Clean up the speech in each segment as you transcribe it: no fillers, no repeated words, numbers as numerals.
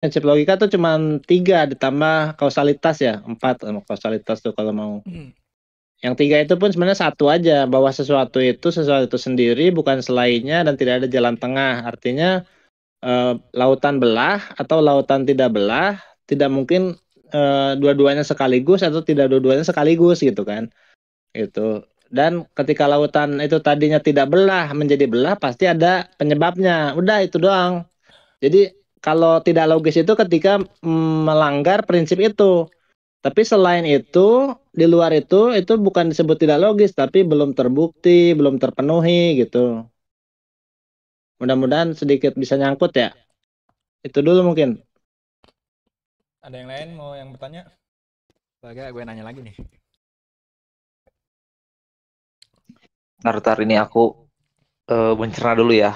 prinsip logika tuh cuma 3 ditambah kausalitas ya, 4 sama kausalitas tuh kalau mau. Yang 3 itu pun sebenarnya satu aja, bahwa sesuatu itu sendiri bukan selainnya dan tidak ada jalan tengah. Artinya lautan belah atau lautan tidak belah, tidak mungkin dua-duanya sekaligus atau tidak dua-duanya sekaligus gitu kan. Gitu. Dan ketika lautan itu tadinya tidak belah menjadi belah pasti ada penyebabnya. Udah itu doang. Jadi kalau tidak logis itu ketika melanggar prinsip itu. Tapi selain itu, di luar itu bukan disebut tidak logis, tapi belum terbukti, belum terpenuhi gitu. Mudah-mudahan sedikit bisa nyangkut ya. Itu dulu mungkin. Ada yang lain mau yang bertanya? Agak gue nanya lagi nih. Ntar ini aku mencerna dulu ya.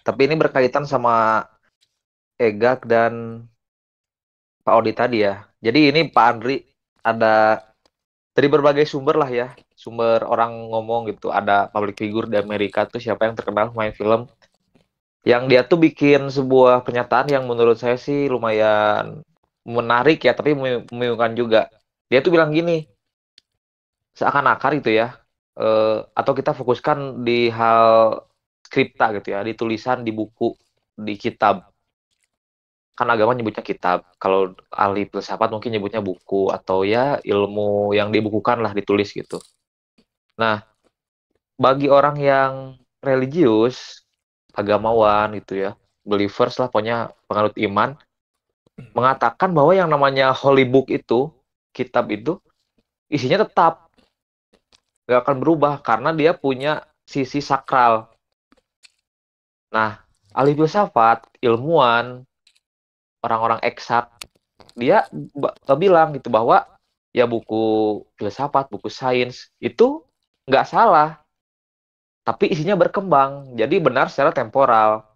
Tapi ini berkaitan sama Egak dan Pak Odi tadi ya. Jadi ini Pak Andri ada dari berbagai sumber lah ya. Sumber orang ngomong gitu. Ada public figure di Amerika tuh siapa yang terkenal main film. Yang dia tuh bikin sebuah pernyataan yang menurut saya sih lumayan menarik ya. Tapi membingungkan juga. Dia tuh bilang gini. Seakan-akan itu ya. Atau kita fokuskan di hal skripta gitu ya. Di tulisan, di buku, di kitab. Kan agama nyebutnya kitab. Kalau ahli filsafat mungkin nyebutnya buku atau ya ilmu yang dibukukan lah ditulis gitu. Nah, bagi orang yang religius, agamawan gitu ya, believers lah pokoknya penganut iman, mengatakan bahwa yang namanya holy book itu, kitab itu, isinya tetap nggak akan berubah karena dia punya sisi sakral. Nah, ahli filsafat, ilmuwan, orang-orang eksak, dia bilang gitu bahwa ya buku filsafat, buku sains itu nggak salah, tapi isinya berkembang. Jadi benar secara temporal.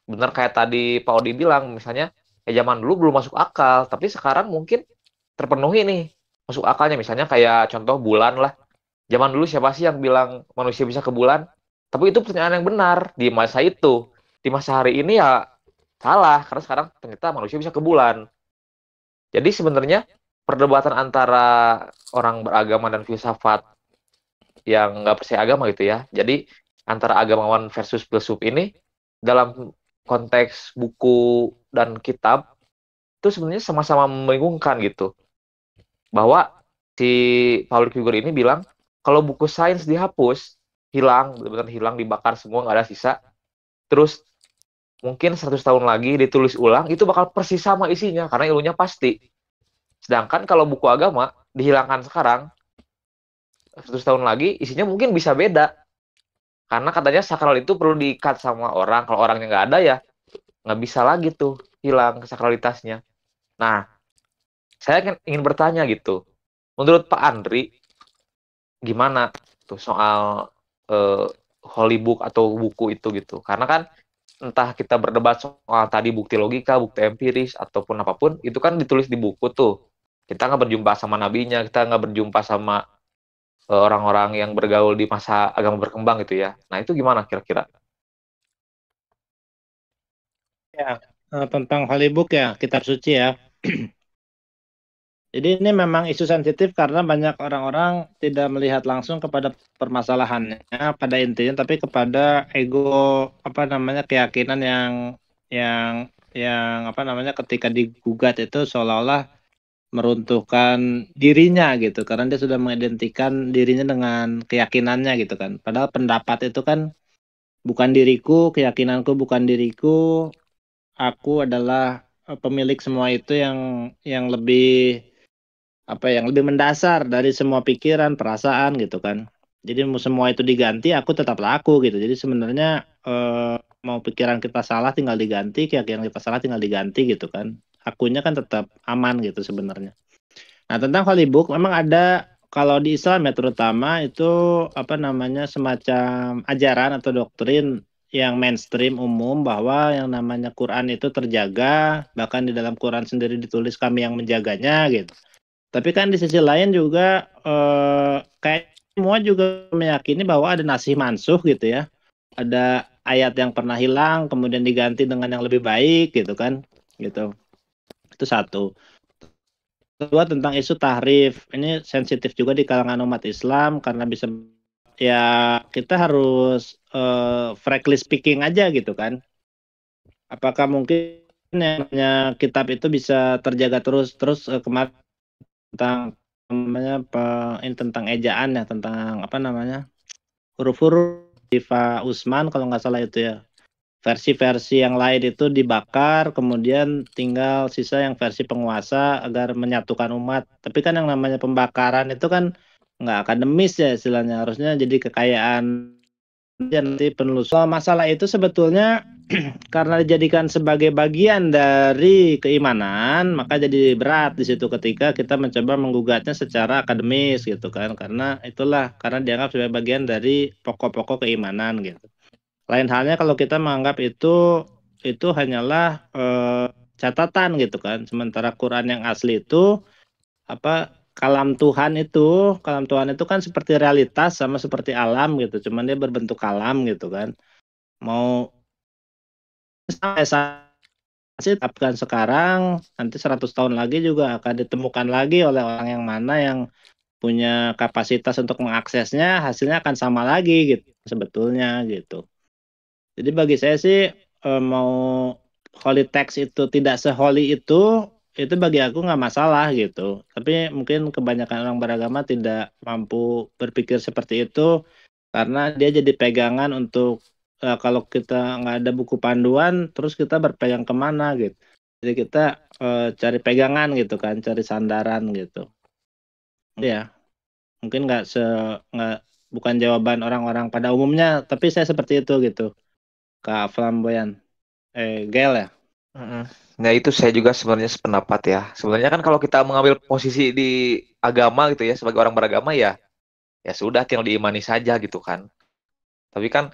Benar kayak tadi Pak Odi bilang, misalnya ya zaman dulu belum masuk akal, tapi sekarang mungkin terpenuhi nih masuk akalnya. Misalnya kayak contoh bulan lah. Zaman dulu siapa sih yang bilang manusia bisa ke bulan? Tapi itu pertanyaan yang benar di masa itu. Di masa hari ini ya salah, karena sekarang ternyata manusia bisa ke bulan. Jadi sebenarnya perdebatan antara orang beragama dan filsafat yang nggak percaya agama gitu ya. Jadi antara agamawan versus filsuf ini dalam konteks buku dan kitab itu sebenarnya sama-sama membingungkan gitu. Bahwa si public figure ini bilang kalau buku sains dihapus, hilang, benar-benar hilang, dibakar semua, nggak ada sisa. Terus mungkin 100 tahun lagi ditulis ulang, itu bakal persis sama isinya karena ilmunya pasti. Sedangkan kalau buku agama dihilangkan sekarang, 100 tahun lagi isinya mungkin bisa beda. Karena katanya sakral itu perlu diikat sama orang. Kalau orangnya nggak ada ya nggak bisa lagi tuh hilang sakralitasnya. Nah, saya ingin bertanya gitu. Menurut Pak Andri, gimana tuh soal holy book atau buku itu gitu? Karena kan entah kita berdebat soal tadi bukti logika, bukti empiris, ataupun apapun, itu kan ditulis di buku tuh. Kita nggak berjumpa sama nabinya, kita nggak berjumpa sama orang-orang yang bergaul di masa agama berkembang gitu ya. Nah itu gimana kira-kira? Ya, tentang holy book ya, kitab suci ya. Jadi ini memang isu sensitif karena banyak orang-orang tidak melihat langsung kepada permasalahannya pada intinya, tapi kepada ego apa namanya keyakinan yang apa namanya ketika digugat itu seolah-olah meruntuhkan dirinya gitu karena dia sudah mengidentikan dirinya dengan keyakinannya gitu kan. Padahal pendapat itu kan bukan diriku, keyakinanku bukan diriku, aku adalah pemilik semua itu yang lebih apa yang lebih mendasar dari semua pikiran, perasaan gitu kan. Jadi mau semua itu diganti, aku tetaplah aku gitu. Jadi sebenarnya mau pikiran kita salah tinggal diganti, keyakinan kita salah tinggal diganti gitu kan. Akunya kan tetap aman gitu sebenarnya. Nah, tentang holy book memang ada kalau di Islam ya terutama itu apa namanya semacam ajaran atau doktrin yang mainstream umum bahwa yang namanya Quran itu terjaga, bahkan di dalam Quran sendiri ditulis kami yang menjaganya gitu. Tapi kan di sisi lain juga kayak semua juga meyakini bahwa ada nasih mansuh gitu ya. Ada ayat yang pernah hilang kemudian diganti dengan yang lebih baik gitu kan. Gitu. Itu satu. Kedua tentang isu tahrif. Ini sensitif juga di kalangan umat Islam karena bisa ya kita harus frankly speaking aja gitu kan. Apakah mungkin yang namanya kitab itu bisa terjaga terus kemarin tentang namanya ini tentang ejaan ya, tentang apa namanya huruf-huruf Diva Usman kalau nggak salah itu ya. Versi-versi yang lain itu dibakar, kemudian tinggal sisa yang versi penguasa agar menyatukan umat. Tapi kan yang namanya pembakaran itu kan nggak akademis ya istilahnya, harusnya jadi kekayaan dia nanti penelusur. Masalah itu sebetulnya karena dijadikan sebagai bagian dari keimanan, maka jadi berat di situ ketika kita mencoba menggugatnya secara akademis gitu kan. Karena karena dianggap sebagai bagian dari pokok-pokok keimanan gitu. Lain halnya kalau kita menganggap itu hanyalah catatan gitu kan. Sementara Quran yang asli itu kalam Tuhan itu kan seperti realitas sama seperti alam gitu. Cuman dia berbentuk kalam gitu kan. Mau sampai saat sekarang nanti 100 tahun lagi juga akan ditemukan lagi oleh orang yang mana yang punya kapasitas untuk mengaksesnya, hasilnya akan sama lagi gitu sebetulnya gitu. Jadi bagi saya sih mau holy text itu tidak se-holy itu bagi aku nggak masalah gitu. Tapi mungkin kebanyakan orang beragama tidak mampu berpikir seperti itu karena dia jadi pegangan untuk kalau kita nggak ada buku panduan, terus kita berpegang kemana gitu. Jadi kita cari pegangan gitu kan, cari sandaran gitu. Ya, mungkin bukan jawaban orang-orang pada umumnya, tapi saya seperti itu gitu. Kak Flamboyan. Gael ya? Nah itu saya juga sebenarnya sependapat ya. Sebenarnya kan kalau kita mengambil posisi di agama gitu ya, sebagai orang beragama ya sudah tinggal diimani saja gitu kan. Tapi kan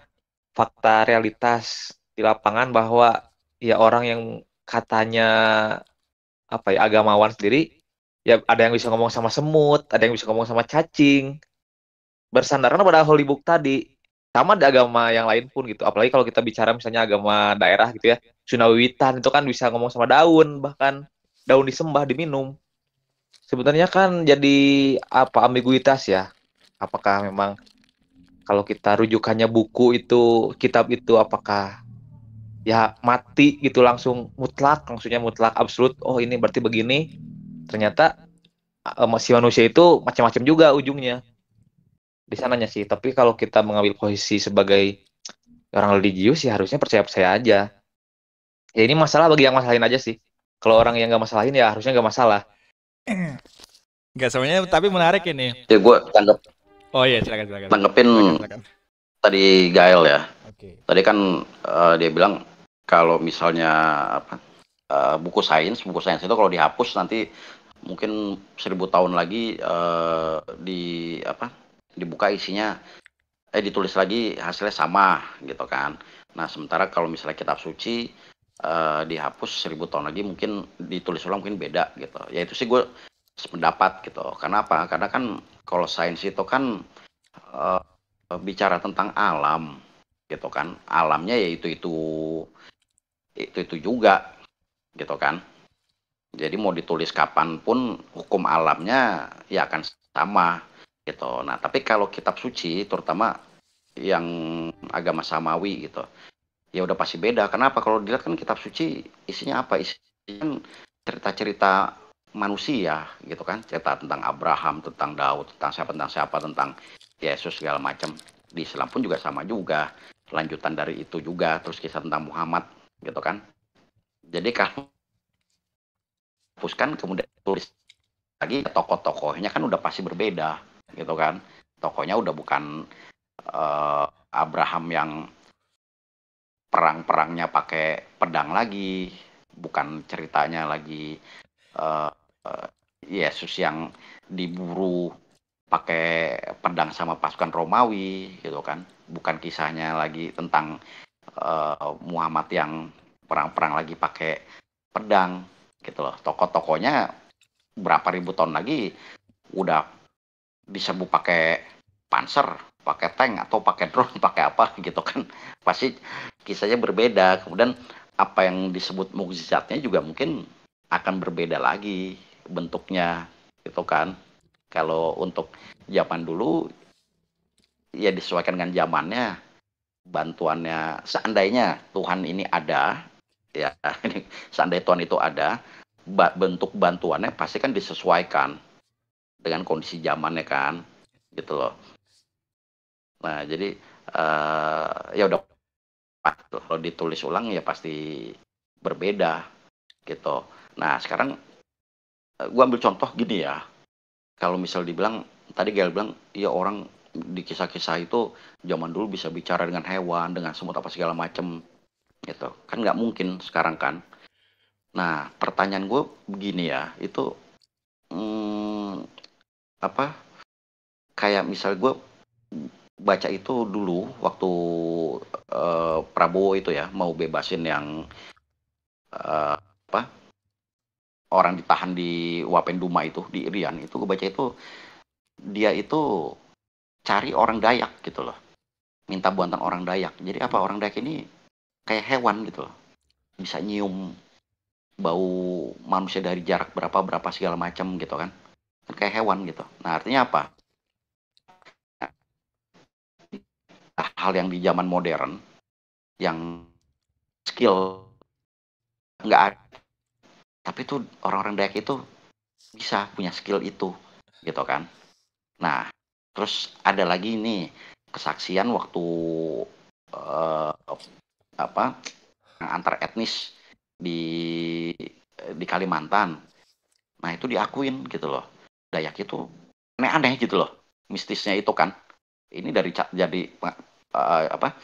fakta realitas di lapangan bahwa ya orang yang katanya agamawan sendiri ya ada yang bisa ngomong sama semut, ada yang bisa ngomong sama cacing. Bersandarkan pada holy book tadi. Sama di agama yang lain pun gitu. Apalagi kalau kita bicara misalnya agama daerah gitu ya. Sunawiwitan itu kan bisa ngomong sama daun, bahkan daun disembah, diminum. Sebenarnya kan jadi ambiguitas ya. Apakah memang kalau kita rujukannya buku itu, kitab itu apakah ya mati gitu langsung mutlak, maksudnya mutlak absolut. Oh ini berarti begini. Ternyata si manusia itu macam-macam juga ujungnya. Di sananya sih. Tapi kalau kita mengambil posisi sebagai orang religius ya harusnya percaya-percaya aja. Ya ini masalah bagi yang masalahin aja sih. Kalau orang yang nggak masalahin ya harusnya nggak masalah. Nggak semuanya, tapi menarik ini. Ya gue tanggap. Oh iya, silakan. Tanggepin tadi Gael ya. Okay. Tadi kan dia bilang kalau misalnya buku sains itu kalau dihapus nanti mungkin 1000 tahun lagi dibuka isinya ditulis lagi hasilnya sama gitu kan. Nah sementara kalau misalnya kitab suci dihapus 1000 tahun lagi mungkin ditulis ulang mungkin beda gitu. Ya itu sih gue sependapat gitu. Karena apa? Karena kan kalau sains itu kan bicara tentang alam gitu kan. Alamnya ya itu juga gitu kan. Jadi mau ditulis kapanpun hukum alamnya ya akan sama gitu. Nah tapi kalau kitab suci terutama yang agama samawi gitu ya udah pasti beda. Kenapa? Kalau dilihat kan kitab suci isinya apa? Isinya cerita-cerita manusia gitu kan, cerita tentang Abraham, tentang Daud, tentang siapa, tentang Yesus segala macam. Di Islam pun juga sama juga, lanjutan dari itu juga, terus kisah tentang Muhammad gitu kan. Jadi kalau hapuskan kemudian tulis lagi tokoh-tokohnya kan udah pasti berbeda gitu kan. Tokohnya udah bukan Abraham yang perang-perangnya pakai pedang lagi, bukan ceritanya lagi Yesus yang diburu pakai pedang sama pasukan Romawi gitu kan, bukan kisahnya lagi tentang Muhammad yang perang-perang lagi pakai pedang gitu loh. Tokoh-tokohnya berapa ribu tahun lagi udah diserbu pakai panser, pakai tank atau pakai drone, pakai apa gitu kan, pasti kisahnya berbeda. Kemudian apa yang disebut mukjizatnya juga mungkin akan berbeda lagi bentuknya gitu kan. Kalau untuk zaman dulu ya disesuaikan dengan zamannya, bantuannya seandainya Tuhan ini ada ya ini seandainya Tuhan itu ada, bentuk bantuannya pasti kan disesuaikan dengan kondisi zamannya kan gitu loh. Nah jadi ya udah kalau ditulis ulang ya pasti berbeda gitu. Nah sekarang gue ambil contoh gini ya, kalau misal dibilang tadi Gael bilang ya orang di kisah-kisah itu zaman dulu bisa bicara dengan hewan, dengan semut apa segala macem gitu kan, nggak mungkin sekarang kan. Nah pertanyaan gue begini ya, itu apa, kayak misal gue baca itu dulu waktu Prabowo itu ya mau bebasin yang apa, orang ditahan di Wapenduma itu di Irian, itu gue baca itu dia itu cari orang Dayak gitu loh, minta bantuan orang Dayak. Jadi apa, orang Dayak ini kayak hewan gitu loh, bisa nyium bau manusia dari jarak berapa segala macam gitu kan, kayak hewan gitu. Nah artinya apa, hal yang di zaman modern yang skill nggak ada, tapi tuh orang-orang Dayak itu bisa punya skill itu gitu kan. Nah terus ada lagi nih kesaksian waktu eh, apa antar etnis di Kalimantan. Nah itu diakuin gitu loh, Dayak itu aneh-aneh gitu loh mistisnya itu kan. Ini dari jadi apa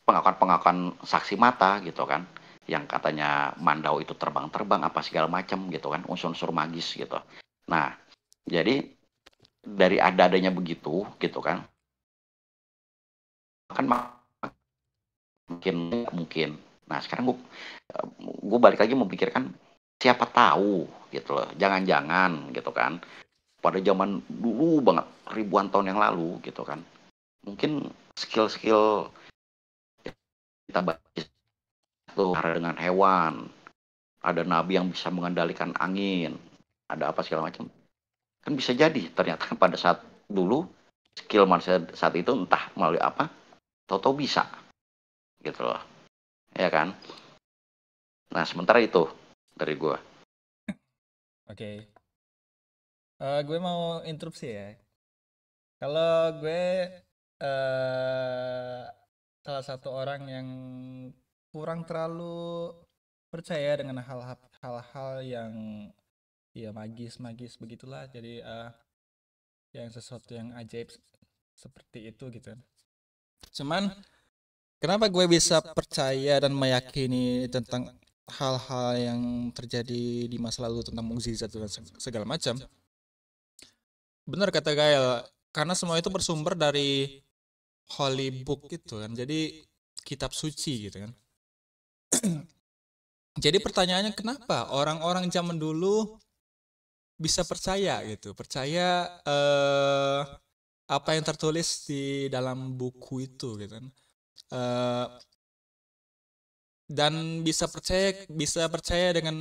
pengakuan-pengakuan saksi mata gitu kan, yang katanya Mandau itu terbang-terbang apa segala macam gitu kan, unsur-unsur magis gitu. Nah jadi dari ada-adanya begitu gitu kan mungkin. Nah sekarang gue balik lagi memikirkan siapa tahu gitu loh, jangan-jangan gitu kan pada zaman dulu banget ribuan tahun yang lalu gitu kan, mungkin skill-skill kita baca itu dengan hewan, ada nabi yang bisa mengendalikan angin, ada apa segala macam, kan bisa jadi ternyata pada saat dulu skill manusia saat itu entah melalui apa, tahu-tahu bisa gitu loh ya kan. Nah sementara itu dari gue. Oke. Gue mau interupsi ya. Kalau gue salah satu orang yang kurang terlalu percaya dengan hal-hal yang ya magis begitulah. Jadi yang sesuatu yang ajaib seperti itu gitu. Cuman kenapa gue bisa percaya dan meyakini tentang hal-hal yang terjadi di masa lalu tentang mukjizat dan segala macam? Benar kata Gael, karena semua itu bersumber dari Holy Book gitu kan. Jadi kitab suci gitu kan. Jadi pertanyaannya kenapa orang-orang zaman dulu bisa percaya gitu, percaya apa yang tertulis di dalam buku itu gitu kan. Dan bisa percaya dengan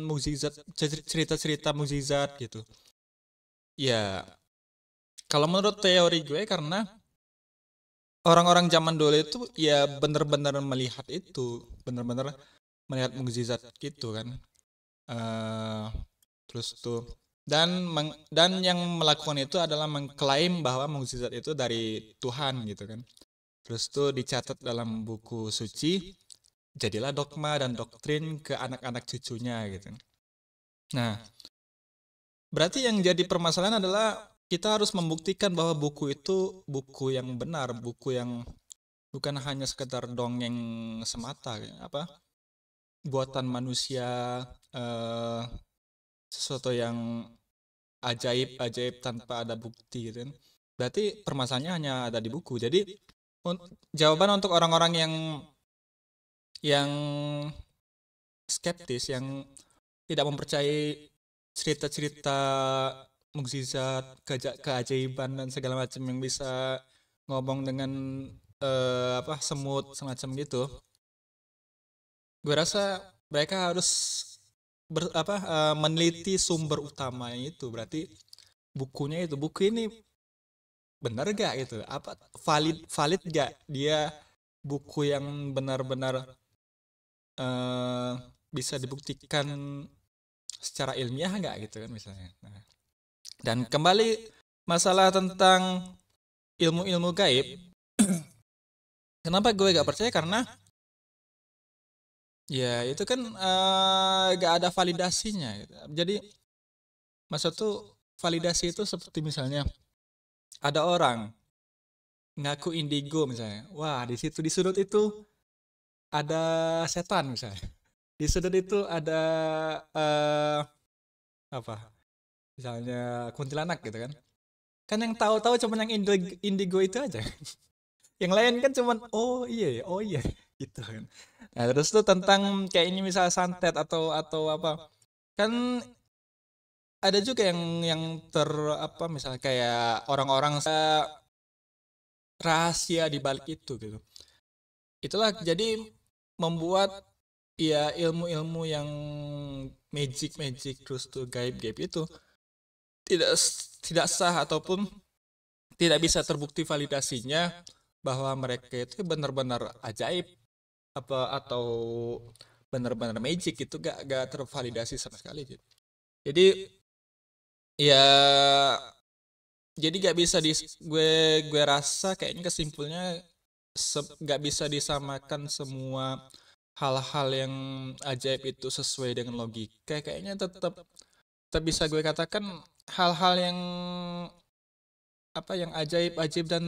mukjizat, cerita-cerita mukjizat gitu. Ya, kalau menurut teori gue karena orang-orang zaman dulu itu ya benar-benar melihat itu, benar-benar melihat mukjizat gitu kan. Terus tuh dan yang melakukan itu adalah mengklaim bahwa mukjizat itu dari Tuhan gitu kan. Terus tuh dicatat dalam buku suci, jadilah dogma dan doktrin ke anak-anak cucunya gitu. Nah, berarti yang jadi permasalahan adalah kita harus membuktikan bahwa buku itu buku yang benar, buku yang bukan hanya sekedar dongeng semata, apa buatan manusia, sesuatu yang ajaib tanpa ada bukti gitu kan. Berarti permasalahannya hanya ada di buku. Jadi jawaban untuk orang-orang yang skeptis, yang tidak mempercayai cerita-cerita mukjizat, keajaiban dan segala macam yang bisa ngomong dengan semut semacam gitu. Gue rasa mereka harus meneliti sumber utamanya itu, berarti buku ini benar gak gitu, apa valid gak dia buku yang benar-benar bisa dibuktikan secara ilmiah nggak gitu kan misalnya. Nah, dan kembali masalah tentang ilmu-ilmu gaib, kenapa gue gak percaya, karena ya itu kan gak ada validasinya gitu. Jadi maksud tuh validasi itu seperti misalnya ada orang ngaku indigo misalnya, wah di situ di sudut itu ada setan misalnya, di sudut itu ada apa misalnya kuntilanak gitu kan yang tahu-tahu cuma yang indigo itu aja. Yang lain kan cuman oh iya gitu kan. Nah terus tuh tentang kayak ini misalnya santet atau apa kan ada juga yang misalnya kayak orang-orang rahasia di balik itu gitu. Itulah jadi membuat ya ilmu-ilmu yang magic terus tuh gaib itu tidak sah ataupun tidak bisa terbukti validasinya bahwa mereka itu benar-benar ajaib atau benar-benar magic itu gak tervalidasi sama sekali gitu. Jadi ya gak bisa gue rasa kayaknya kesimpulannya gak bisa disamakan semua hal-hal yang ajaib itu sesuai dengan logika. Kayaknya tetap bisa gue katakan hal-hal yang yang ajaib dan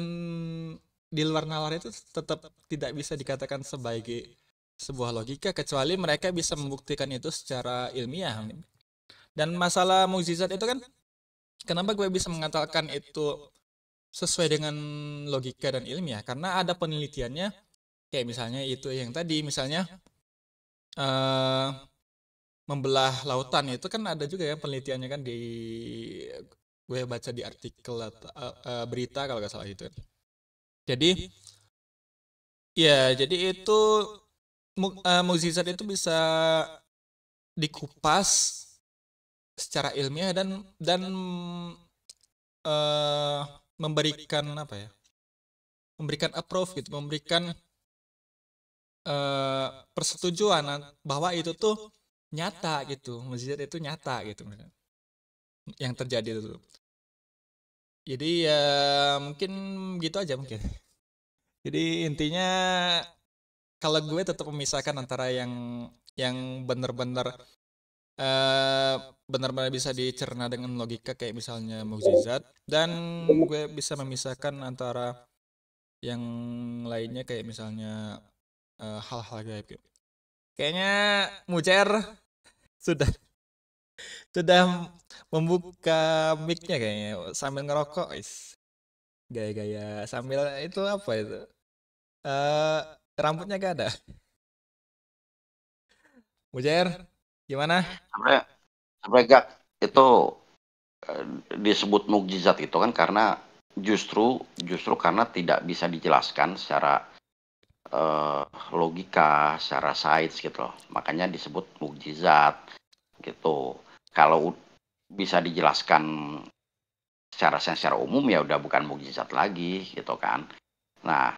di luar nalar itu tetap tidak bisa dikatakan sebagai sebuah logika kecuali mereka bisa membuktikan itu secara ilmiah. Dan masalah mukjizat itu kan kenapa gue bisa mengatakan itu sesuai dengan logika dan ilmiah, karena ada penelitiannya. Kayak misalnya itu yang tadi misalnya membelah lautan itu kan ada juga ya penelitiannya kan gue baca di artikel atau berita kalau nggak salah itu. Jadi itu mukjizat itu bisa dikupas secara ilmiah dan memberikan memberikan approve gitu, memberikan persetujuan bahwa itu tuh nyata gitu, mukjizat itu nyata gitu yang terjadi itu. Jadi ya mungkin gitu aja mungkin. Jadi intinya kalau gue tetap memisahkan antara yang benar-benar bisa dicerna dengan logika kayak misalnya mukjizat, dan gue bisa memisahkan antara yang lainnya kayak misalnya hal-hal gaib. Kayaknya Mujair sudah membuka mic-nya kayaknya sambil ngerokok, gaya-gaya sambil itu apa itu rambutnya gak ada. Mujair gimana? Sampai gak itu disebut mukjizat itu kan karena justru karena tidak bisa dijelaskan secara logika, secara sains gitu loh. Makanya disebut mukjizat gitu. Kalau bisa dijelaskan secara umum ya udah bukan mukjizat lagi gitu kan. Nah,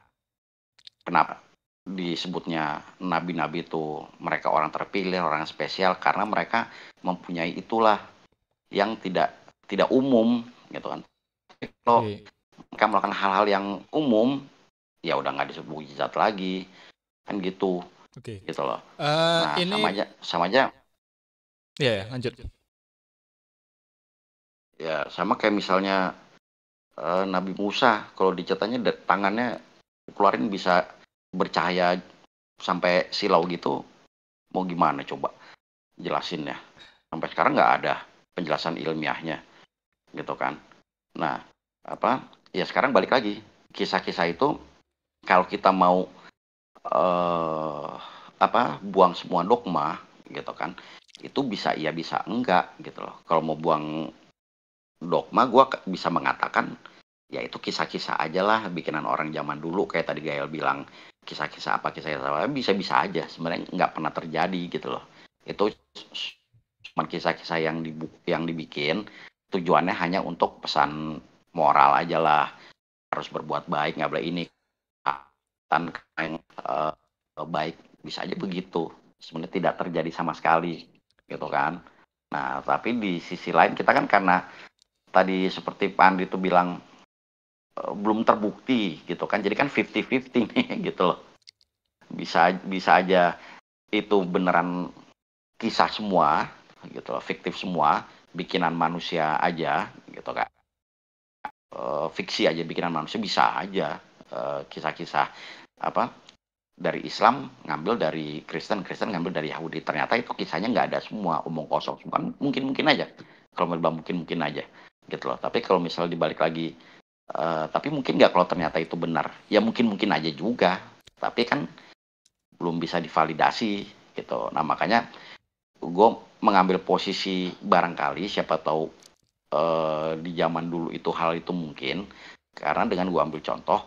kenapa disebutnya nabi-nabi itu mereka orang terpilih, orang spesial, karena mereka mempunyai itulah yang tidak umum gitu kan. Kalau mereka melakukan hal-hal yang umum ya udah nggak disebut mukjizat lagi kan gitu. Gitu loh. Nah, ini sama aja. Ya, lanjut. Ya, sama kayak misalnya Nabi Musa, kalau dicetaknya tangannya keluarin bisa bercahaya sampai silau gitu, mau gimana coba jelasinnya? Sampai sekarang nggak ada penjelasan ilmiahnya, gitu kan? Nah, ya sekarang balik lagi, kisah-kisah itu kalau kita mau buang semua dogma, gitu kan? Itu bisa iya bisa enggak, gitu loh. Kalau mau buang dogma, gue bisa mengatakan ya itu kisah-kisah aja lah bikinan orang zaman dulu, kayak tadi Gael bilang kisah-kisah bisa aja sebenarnya nggak pernah terjadi gitu loh. Itu cuma kisah-kisah yang dibikin tujuannya hanya untuk pesan moral aja lah, harus berbuat baik, nggak boleh ini kan yang baik, bisa aja begitu. Sebenarnya tidak terjadi sama sekali gitu kan. Nah, tapi di sisi lain kita kan karena tadi seperti Pak Andi itu bilang belum terbukti gitu kan. Jadi kan 50-50 nih gitu loh. Bisa aja itu beneran kisah semua gitu loh, fiktif semua, bikinan manusia aja gitu kan. Fiksi aja bikinan manusia, bisa aja kisah-kisah apa dari Islam ngambil dari Kristen ngambil dari Yahudi, ternyata itu kisahnya nggak ada semua, omong kosong semua. Mungkin aja kalau bilang mungkin aja gitu loh. Tapi kalau misal dibalik lagi tapi mungkin nggak kalau ternyata itu benar, ya mungkin aja juga, tapi kan belum bisa divalidasi gitu. Nah makanya gue mengambil posisi barangkali siapa tahu di zaman dulu itu hal itu mungkin, karena dengan gue ambil contoh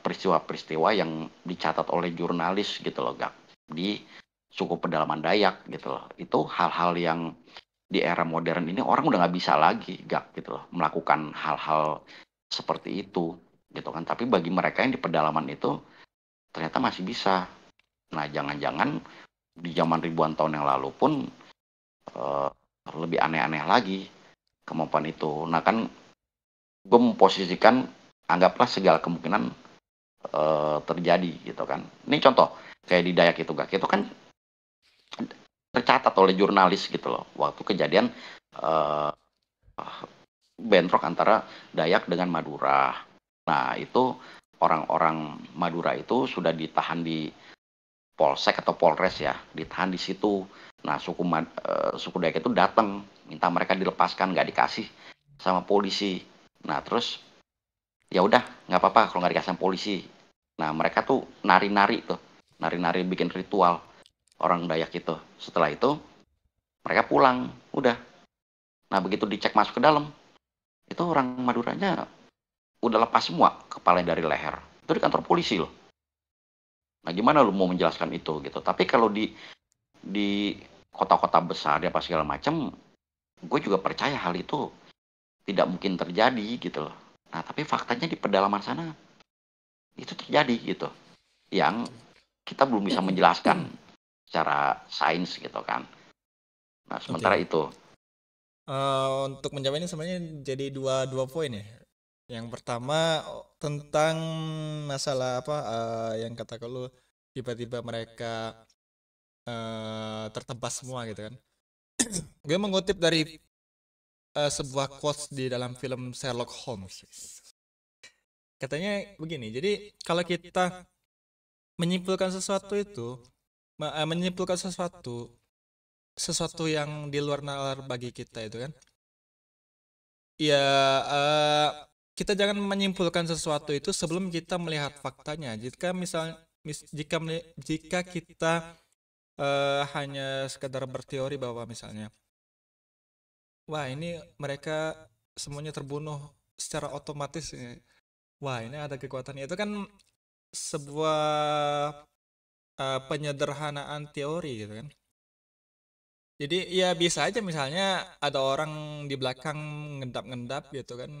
peristiwa-peristiwa yang dicatat oleh jurnalis gitu loh, Gak, di suku pedalaman Dayak gitu loh. Itu hal-hal yang di era modern ini orang udah nggak bisa lagi, Gak, gitu loh, melakukan hal-hal seperti itu gitu kan. Tapi bagi mereka yang di pedalaman itu ternyata masih bisa. Nah jangan-jangan di zaman ribuan tahun yang lalu pun lebih aneh-aneh lagi kemampuan itu. Nah kan gue memposisikan, anggaplah segala kemungkinan terjadi gitu kan. Ini contoh kayak di Dayak itu, Gak, itu kan tercatat oleh jurnalis gitu loh, waktu kejadian bentrok antara Dayak dengan Madura. Nah itu orang-orang Madura itu sudah ditahan di Polsek atau Polres ya, ditahan di situ. Nah suku Dayak itu datang minta mereka dilepaskan, nggak dikasih sama polisi. Nah terus ya udah nggak apa-apa kalau nggak dikasih sama polisi. Nah mereka tuh nari-nari bikin ritual orang Dayak itu. Setelah itu mereka pulang, udah. Nah begitu dicek masuk ke dalam, itu orang Maduranya udah lepas semua kepalanya dari leher. Itu di kantor polisi loh. Nah gimana lu mau menjelaskan itu gitu. Tapi kalau di kota-kota besar ya apa segala macam, gue juga percaya hal itu tidak mungkin terjadi gitu loh. Nah tapi faktanya di pedalaman sana itu terjadi gitu, yang kita belum bisa menjelaskan secara sains gitu kan. Nah sementara itu untuk menjawab ini sebenarnya jadi dua poin ya. Yang pertama tentang masalah apa yang kata lu tiba-tiba mereka tertebas semua gitu kan. Gue mengutip dari sebuah quotes di dalam film Sherlock Holmes. Katanya begini, jadi kalau kita menyimpulkan sesuatu itu, menyimpulkan sesuatu yang di luar nalar bagi kita itu kan, ya kita jangan menyimpulkan sesuatu itu sebelum kita melihat faktanya. Jika kita hanya sekedar berteori bahwa misalnya, wah ini mereka semuanya terbunuh secara otomatis, wah ini ada kekuatannya, itu kan sebuah penyederhanaan teori gitu kan. Jadi ya bisa aja misalnya ada orang di belakang ngendap-ngendap gitu kan,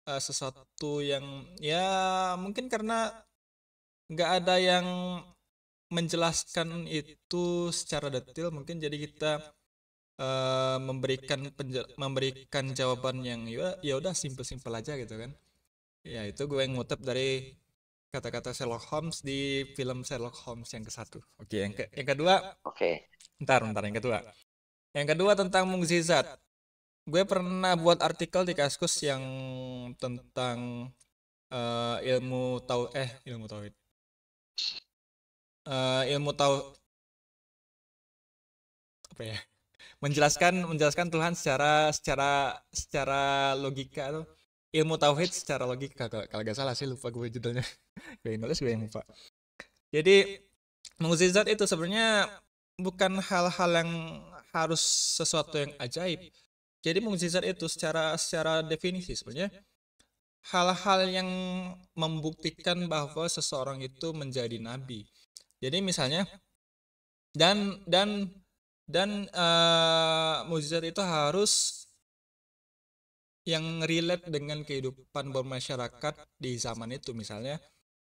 sesuatu yang ya mungkin karena nggak ada yang menjelaskan itu secara detail, mungkin jadi kita memberikan jawaban yang ya udah simpel-simpel aja gitu kan. Ya itu gue ngutip dari kata-kata Sherlock Holmes di film Sherlock Holmes yang ke-1. Oke, yang kedua. Oke. Bentar yang kedua. Yang kedua tentang mukjizat. Gue pernah buat artikel di Kaskus yang tentang ilmu tauhid. Apa ya? Menjelaskan Tuhan secara logika tuh. Ilmu tauhid secara logika, kalau gak salah sih, lupa gue judulnya. Gue nulis gue yang lupa. Jadi mukjizat itu sebenarnya bukan hal-hal yang harus sesuatu yang ajaib. Jadi mukjizat itu secara definisi sebenarnya hal-hal yang membuktikan bahwa seseorang itu menjadi nabi. Jadi misalnya dan Dan mukjizat itu harus yang relate dengan kehidupan bermasyarakat di zaman itu. Misalnya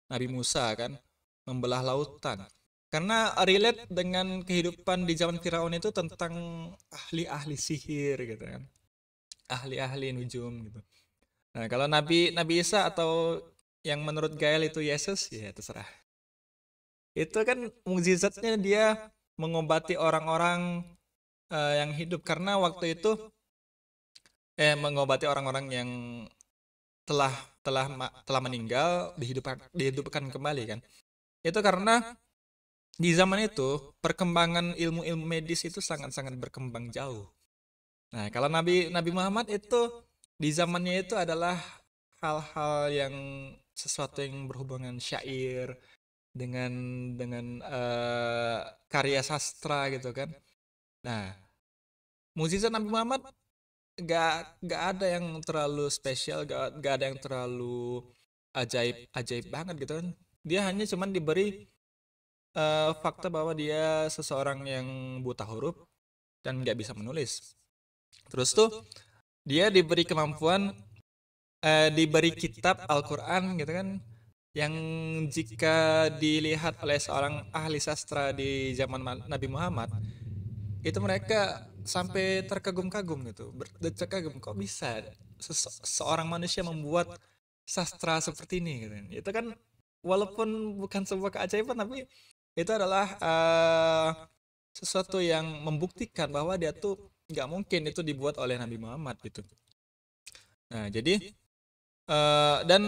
Nabi Musa kan membelah lautan. Karena relate dengan kehidupan di zaman Firaun itu tentang ahli-ahli sihir gitu kan. Ahli-ahli nujum gitu. Nah, kalau Nabi Isa atau yang menurut Gael itu Yesus, ya terserah. Itu kan mukjizatnya dia mengobati orang-orang yang hidup, karena waktu itu mengobati orang-orang yang telah meninggal, dihidupkan kembali kan. Itu karena di zaman itu perkembangan ilmu-ilmu medis itu sangat-sangat berkembang jauh. Nah, kalau Nabi Muhammad itu di zamannya itu adalah hal-hal yang sesuatu yang berhubungan syair dengan karya sastra gitu kan. Nah, mukjizat Nabi Muhammad gak ada yang terlalu spesial, gak ada yang terlalu ajaib banget gitu kan. Dia hanya cuman diberi fakta bahwa dia seseorang yang buta huruf dan nggak bisa menulis. Terus tuh dia diberi kemampuan, diberi kitab Al-Quran gitu kan, yang jika dilihat oleh seorang ahli sastra di zaman Nabi Muhammad, itu mereka sampai terkagum-kagum gitu, berdecak kagum, kok bisa seorang manusia membuat sastra seperti ini gitu. Itu kan walaupun bukan sebuah keajaiban, tapi itu adalah sesuatu yang membuktikan bahwa dia tuh nggak mungkin itu dibuat oleh Nabi Muhammad gitu. Nah, jadi dan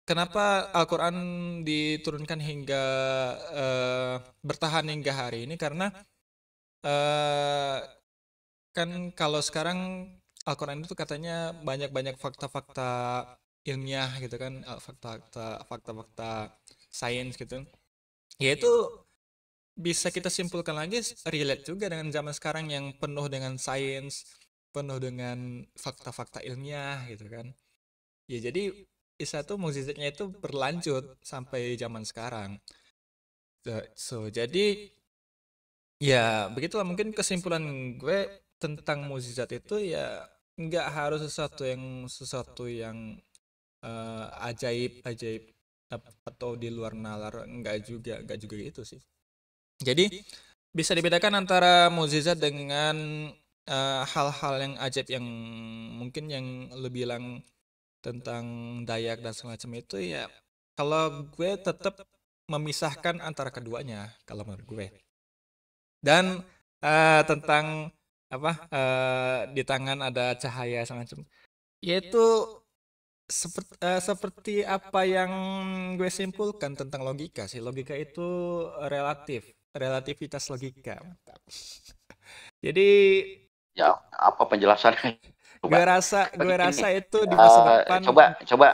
kenapa Al-Quran diturunkan hingga bertahan hingga hari ini? Karena kan kalau sekarang Al-Quran itu katanya banyak fakta-fakta ilmiah gitu kan, fakta-fakta sains gitu. Ya itu bisa kita simpulkan lagi relate juga dengan zaman sekarang yang penuh dengan sains, penuh dengan fakta-fakta ilmiah gitu kan. Ya jadi Isa tuh mukjizatnya itu berlanjut sampai zaman sekarang. Jadi ya begitulah mungkin kesimpulan gue tentang mukjizat itu, ya nggak harus sesuatu yang ajaib atau di luar nalar, nggak juga gitu sih. Jadi bisa dibedakan antara mukjizat dengan hal-hal yang ajaib yang mungkin yang lu bilang tentang Dayak dan semacam itu. Ya kalau gue tetap memisahkan antara keduanya kalau menurut gue. Dan tentang apa di tangan ada cahaya semacam, yaitu seperti apa yang gue simpulkan tentang logika sih. Logika itu relativitas logika. Mantap. Jadi Ya, apa penjelasannya? gue Coba. rasa itu di masa depan. Coba.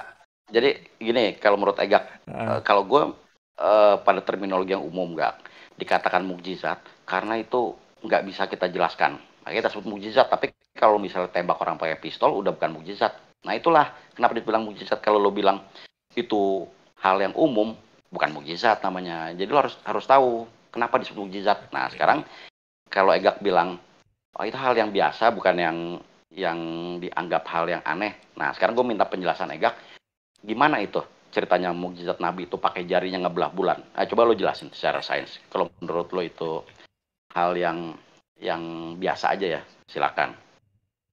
Jadi gini, kalau menurut Egak, kalau gue pada terminologi yang umum nggak dikatakan mukjizat karena itu nggak bisa kita jelaskan. Makanya kita sebut mukjizat. Tapi kalau misalnya tembak orang pakai pistol udah bukan mukjizat. Nah itulah kenapa dibilang mukjizat. Kalau lo bilang itu hal yang umum, bukan mukjizat namanya. Jadi lo harus tahu kenapa disebut mukjizat. Nah sekarang kalau Egak bilang, oh itu hal yang biasa, bukan yang dianggap hal yang aneh. Nah sekarang gue minta penjelasan Egak, gimana itu ceritanya mukjizat Nabi itu pakai jarinya ngebelah bulan. Nah, coba lo jelasin secara sains. Kalau menurut lo itu hal yang biasa aja ya, silakan.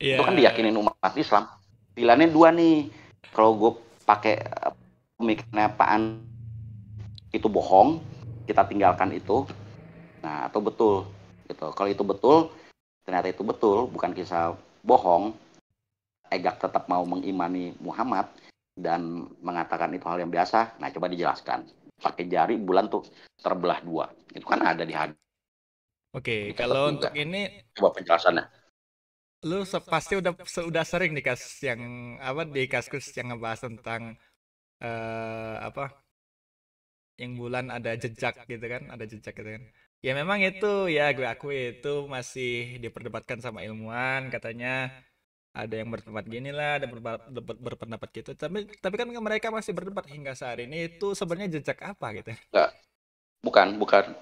Itu kan diyakinin umat Islam. Pilihannya dua nih. Kalau gue pakai pemikirannya apaan itu bohong, kita tinggalkan itu. Nah, atau betul gitu. Kalau itu betul, ternyata itu betul, bukan kisah bohong. Egak tetap mau mengimani Muhammad dan mengatakan itu hal yang biasa. Nah, coba dijelaskan. Pakai jari bulan tuh terbelah dua. Itu kan ada di hadis. Oke, kalau untuk ini coba penjelasannya. Lu pasti udah sering di kasus yang di kasus yang ngebahas tentang yang bulan ada jejak gitu kan, Ya memang itu ya gue akui itu masih diperdebatkan sama ilmuwan, katanya ada yang berpendapat gini lah, ada berpendapat gitu. Tapi kan mereka masih berdebat hingga saat ini itu sebenarnya jejak apa gitu. Enggak. Bukan.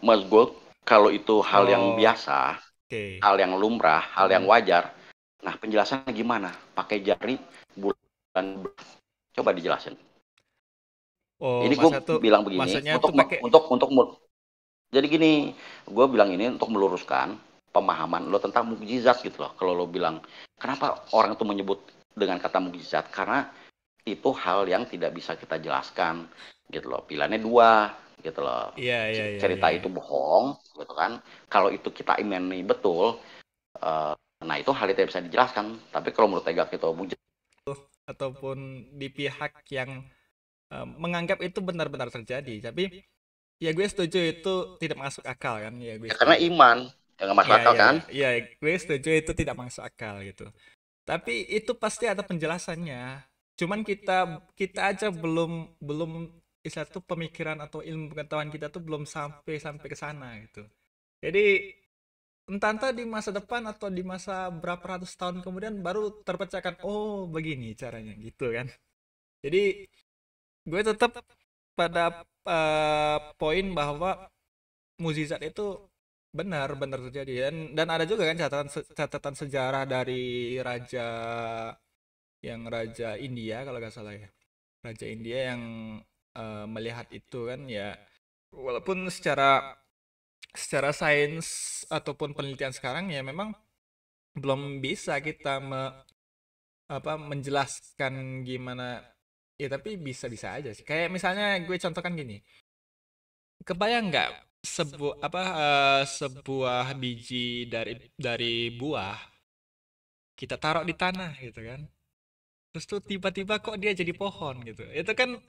Mas gue Kalau itu hal yang Oh, biasa, oke. hal yang lumrah, hal yang Hmm. wajar. Nah, penjelasannya gimana? Pakai jari, bulan, coba dijelasin. Oh, Ini gue masa tuh bilang begini, maksudnya tuh pakai jadi gini, gue bilang ini untuk meluruskan pemahaman lo tentang mukjizat gitu loh. Kalau lo bilang, kenapa orang itu menyebut dengan kata mukjizat? Karena itu hal yang tidak bisa kita jelaskan gitu loh. Pilihannya dua gitu loh. iya iya iya iya Cerita iya. itu bohong gitu kan. Kalau itu kita imani betul, eh, nah itu hal yang tidak bisa dijelaskan. Tapi kalau menurut Tegak itu mukjizat. Ataupun di pihak yang menganggap itu benar-benar terjadi. Tapi ya gue setuju itu tidak masuk akal kan. Ya gue Ya karena setuju. iman, yang nggak masuk Iya akal iya kan. iya. Iya, gue setuju itu tidak masuk akal gitu. Tapi itu pasti ada penjelasannya. Cuman kita kita aja belum belum istilah tuh pemikiran atau ilmu pengetahuan kita tuh belum sampai sampai ke sana gitu. Jadi entah-entah di masa depan atau di masa berapa ratus tahun kemudian baru terpecahkan, oh begini caranya gitu kan. Jadi gue tetap pada poin bahwa mukjizat itu benar-benar terjadi, dan ada juga kan catatan sejarah dari raja India kalau nggak salah ya, raja India yang melihat itu kan ya, walaupun secara secara sains ataupun penelitian sekarang ya memang belum bisa kita menjelaskan gimana ya, tapi bisa-bisa aja sih. Kayak misalnya gue contohkan gini, kebayang nggak sebuah biji dari buah kita taruh di tanah gitu kan, terus tuh tiba-tiba kok dia jadi pohon gitu, itu kan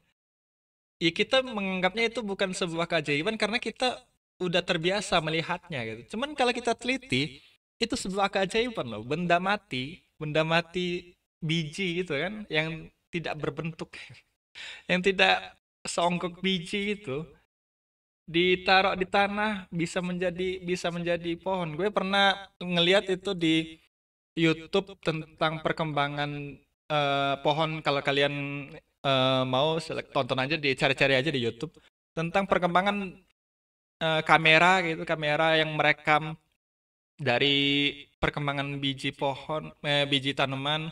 ya kita menganggapnya itu bukan sebuah keajaiban karena kita udah terbiasa melihatnya gitu. Cuman kalau kita teliti, itu sebuah keajaiban loh, benda mati biji gitu kan, yang tidak berbentuk, yang tidak seongkok biji itu ditaruh di tanah bisa menjadi pohon. Gue pernah ngeliat itu di YouTube tentang perkembangan pohon. Kalau kalian mau tonton aja, cari-cari aja di YouTube tentang perkembangan kamera gitu, kamera yang merekam dari perkembangan biji pohon, biji tanaman,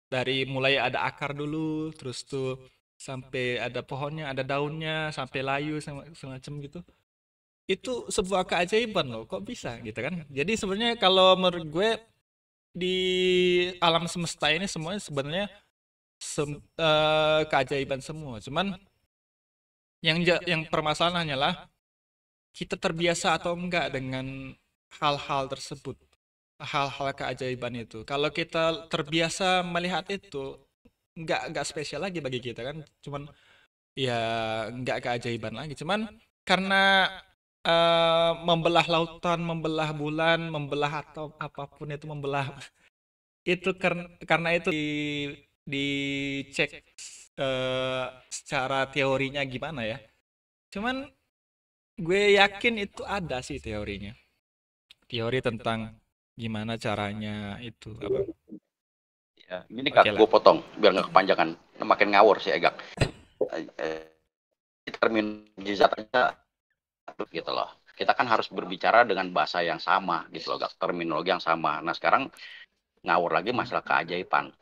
dari mulai ada akar dulu, terus tuh sampai ada pohonnya, ada daunnya, sampai layu semacam gitu. Itu sebuah keajaiban loh, kok bisa gitu kan. Jadi sebenarnya kalau menurut gue di alam semesta ini semuanya sebenarnya keajaiban semua. Cuman yang permasalahan hanyalah kita terbiasa atau enggak dengan hal-hal tersebut, hal-hal keajaiban itu. Kalau kita terbiasa melihat itu, nggak spesial lagi bagi kita kan. Cuman ya nggak keajaiban lagi. Cuman karena membelah lautan, membelah bulan, membelah atau apapun itu, membelah itu karena itu dicek secara teorinya gimana ya. Cuman gue yakin itu ada sih teorinya. Teori tentang gimana caranya itu apa. Ya, ini Oke Kak, lah. gue potong biar nggak kepanjangan. Makin ngawur sih Egak. Termin mukjizat aja gitu loh. Kita kan harus berbicara dengan bahasa yang sama gitu loh, terminologi yang sama. Nah sekarang ngawur lagi masalah keajaiban.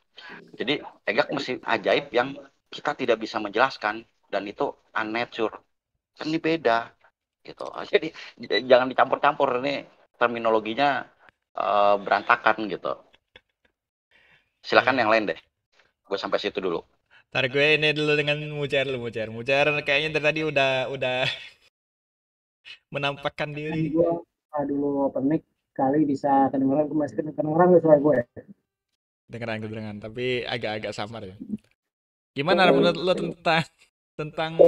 Jadi Egak mesti ajaib yang kita tidak bisa menjelaskan dan itu unnatural. Kan ini beda gitu. Jadi jangan dicampur-campur, ini terminologinya berantakan gitu. Silakan yang lain deh. Gue sampai situ dulu. Ntar gue ini dulu dengan Mujar kayaknya dari tadi udah menampakkan Kan diri. gue dulu open mic kali bisa kedengeran, gue masih kedengeran gak suara gue ya? Dengeran, tapi agak-agak samar ya. Gimana menurut lo tentang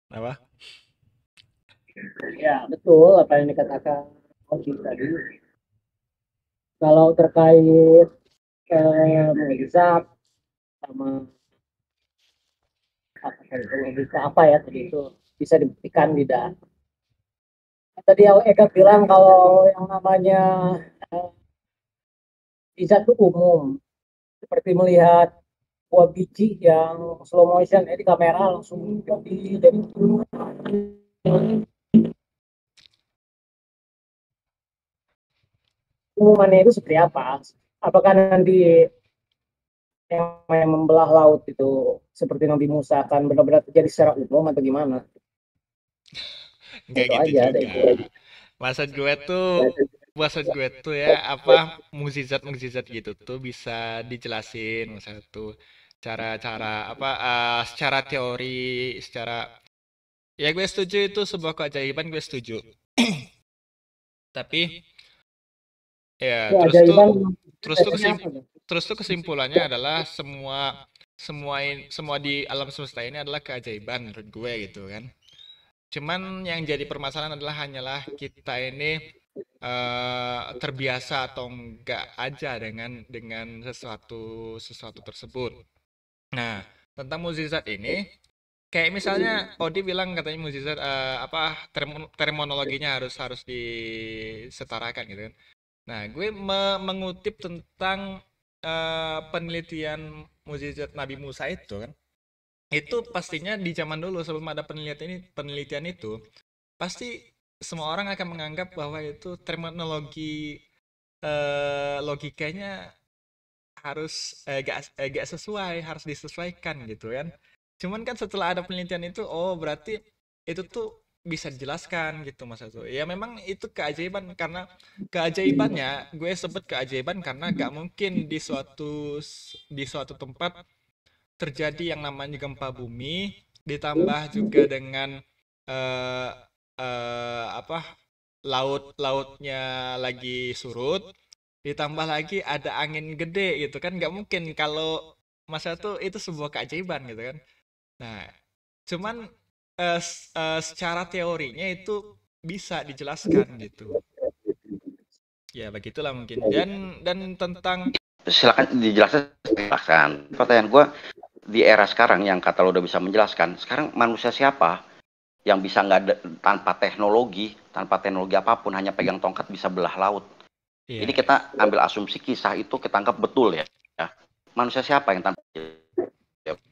apa? Ya betul apa yang dikatakan Oki tadi. Kalau terkait mukjizat sama logika apa ya tadi itu bisa dibuktikan tidak. Tadi Eka bilang kalau yang namanya mukjizat itu umum, seperti melihat buah biji yang slow motion, jadi kamera langsung jadi Pengumumannya itu seperti apa? Apakah nanti yang membelah laut itu seperti Nabi Musa akan benar-benar terjadi secara umum atau gimana? Nggak Itu gitu aja ada juga. itu. Maksud gue tuh ya apa mukjizat gitu tuh bisa dijelasin maksud tuh cara-cara apa secara teori, secara ya gue setuju itu sebuah keajaiban, gue setuju. Tapi ya Ya, keajaiban terus tuh biasanya apa tuh? terus tuh kesimpulannya adalah semua di alam semesta ini adalah keajaiban menurut gue gitu kan. Cuman yang jadi permasalahan adalah hanyalah kita ini terbiasa atau enggak aja dengan sesuatu tersebut. Nah, tentang mukjizat ini kayak misalnya Odi bilang katanya mukjizat apa terminologinya harus disetarakan gitu kan. Nah, gue mengutip tentang penelitian mukjizat Nabi Musa itu kan. Itu pastinya di zaman dulu sebelum ada penelitian itu pasti semua orang akan menganggap bahwa itu terminologi logikanya harus gak sesuai, harus disesuaikan gitu kan. Cuman kan setelah ada penelitian itu, oh berarti itu tuh bisa dijelaskan gitu Mas Azu. Ya memang itu keajaiban karena keajaibannya gue sebut keajaiban karena gak mungkin di suatu tempat terjadi yang namanya gempa bumi ditambah juga dengan eh apa lautnya lagi surut ditambah lagi ada angin gede gitu kan nggak mungkin kalau masa itu sebuah keajaiban gitu kan. Nah cuman secara teorinya itu bisa dijelaskan gitu ya begitulah mungkin dan tentang Silakan dijelaskan. Pertanyaan gue, di era sekarang yang kata lo udah bisa menjelaskan, sekarang manusia siapa yang bisa nggak tanpa teknologi apapun, hanya pegang tongkat bisa belah laut? ya Ini kita ambil asumsi kisah itu kita anggap betul ya. Manusia siapa yang tanpa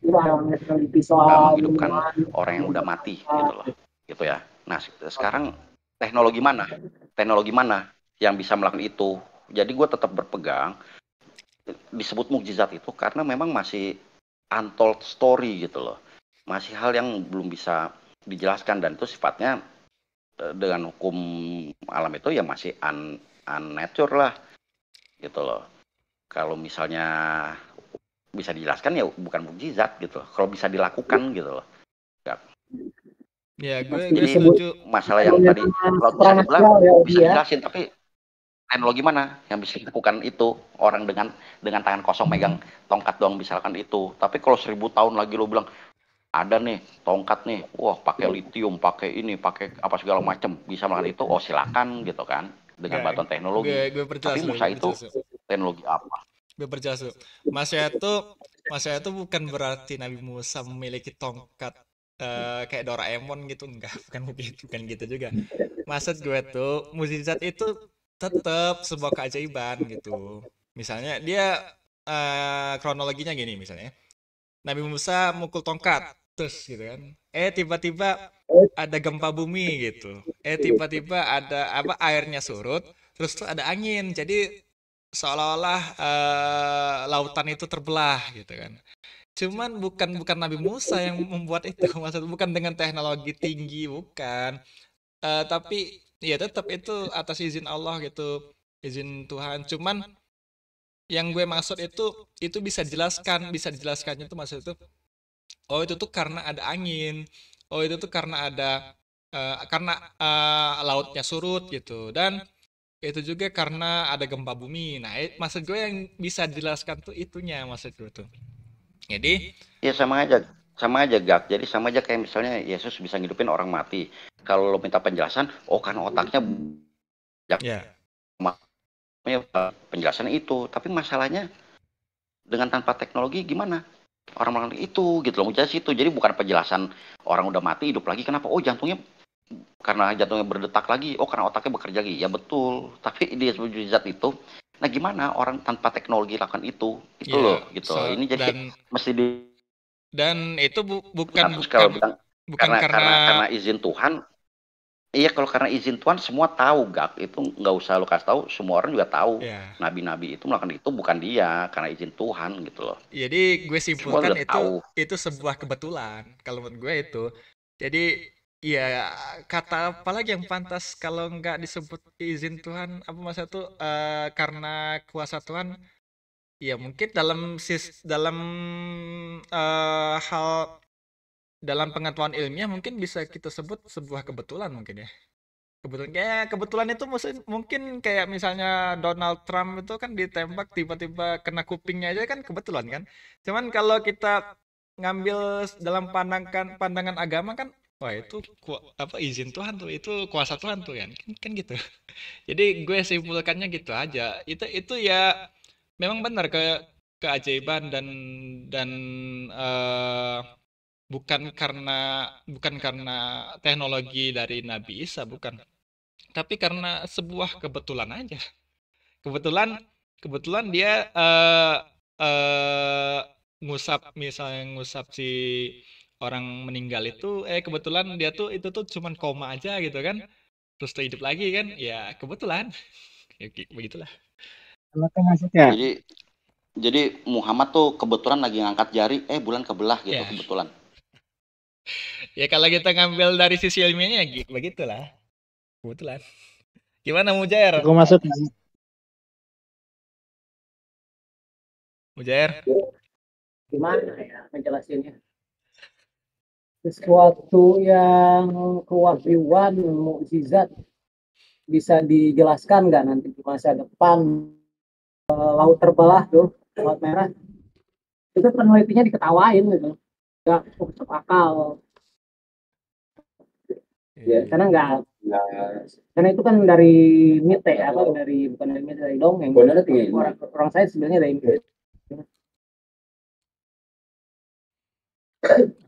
menghidupkan orang yang udah mati gitu loh, gitu ya. Nah sekarang teknologi mana yang bisa melakukan itu? Jadi gue tetap berpegang disebut mukjizat itu karena memang masih untold story gitu loh, masih hal yang belum bisa dijelaskan dan itu sifatnya dengan hukum alam itu ya masih unnatural lah gitu loh. Kalau misalnya bisa dijelaskan ya bukan mukjizat gitu loh, kalau bisa dilakukan gitu loh. ya gue Jadi setuju masalah yang tadi kalau bisa dibilang bisa dijelasin, tapi teknologi mana yang bisa lakukan itu? Orang dengan tangan kosong megang tongkat doang bisa lakukan itu. Tapi kalau 1000 tahun lagi lo bilang ada nih tongkat nih, wah pakai litium, pakai ini, pakai apa segala macam bisa melakukan itu, oh silakan gitu kan dengan bantuan teknologi. gue Tapi Musa itu teknologi apa? Gue perjelas dulu. Mas itu bukan berarti Nabi Musa memiliki tongkat kayak Doraemon gitu, enggak, bukan gitu juga. Maksud gue tuh mukjizat itu tetap sebuah keajaiban gitu. Misalnya dia kronologinya gini misalnya. Nabi Musa mukul tongkat terus gitu kan. Tiba-tiba ada gempa bumi gitu. Tiba-tiba ada apa airnya surut, terus tuh ada angin. Jadi seolah-olah lautan itu terbelah gitu kan. Cuman bukan Nabi Musa yang membuat itu, maksudnya bukan dengan teknologi tinggi, bukan. Tapi ya tetap itu atas izin Allah gitu, izin Tuhan. Cuman yang gue maksud itu bisa dijelaskannya tuh maksud itu. Oh itu tuh karena ada angin. Oh itu tuh karena ada karena lautnya surut gitu. Dan itu juga karena ada gempa bumi. Nah, maksud gue yang bisa dijelaskan tuh itunya maksud gue tuh. Jadi ya sama aja Gak. Jadi sama aja kayak misalnya Yesus bisa ngidupin orang mati. Kalau lo minta penjelasan, oh karena otaknya ya. Penjelasan itu. Tapi masalahnya dengan tanpa teknologi gimana? Orang melakukan itu gitu loh, mujizat itu. Jadi bukan penjelasan orang udah mati hidup lagi kenapa? Oh jantungnya karena jantungnya berdetak lagi. Oh karena otaknya bekerja lagi. Ya betul. Tapi dia mujizat itu. Nah gimana orang tanpa teknologi lakukan itu? Itu loh gitu. Ini jadi mesti dan itu bukan karena izin Tuhan Iya, kalau karena izin Tuhan semua tahu, Gak. Itu nggak usah lo kasih tahu, semua orang juga tahu. Ya. Nabi-nabi itu melakukan itu bukan dia, karena izin Tuhan gitu loh. Jadi gue Semua simpulkan udah tahu. itu sebuah kebetulan kalau menurut gue itu. Jadi ya kata apa lagi yang pantas kalau nggak disebut izin Tuhan, apa maksudnya tuh karena kuasa Tuhan. Ya mungkin dalam hal dalam pengetahuan ilmiah mungkin bisa kita sebut sebuah kebetulan mungkin ya. Kebetulan itu mungkin kayak misalnya Donald Trump itu kan ditembak tiba-tiba kena kupingnya aja kan kebetulan kan. Cuman kalau kita ngambil dalam pandangan agama kan, wah itu izin Tuhan tuh, itu kuasa Tuhan tuh kan gitu. Jadi gue simpulkannya gitu aja. Itu ya memang benar keajaiban dan bukan karena teknologi dari Nabi Isa, bukan. Tapi karena sebuah kebetulan aja. Kebetulan dia ngusap si orang meninggal itu, kebetulan dia tuh itu tuh cuman koma aja gitu kan, terus tuh hidup lagi kan, ya kebetulan. Ya, begitulah. Maksudnya Jadi Muhammad tuh kebetulan lagi ngangkat jari, bulan kebelah gitu, Ya. kebetulan. Ya kalau kita ngambil dari sisi ilmiahnya begitulah. Kebetulan. Gimana Mujair? aku masuk. Mujair? Gimana ya ngejelasinnya? Sesuatu yang kewahyuan, mukjizat bisa dijelaskan nggak nanti di masa depan? Laut terbelah tuh, laut merah, itu penelitinya diketawain gitu, nggak masuk akal. Ya, karena karena itu kan dari mite ya, bukan dari mite, dari dongeng. Orang saya sebenarnya dari mite.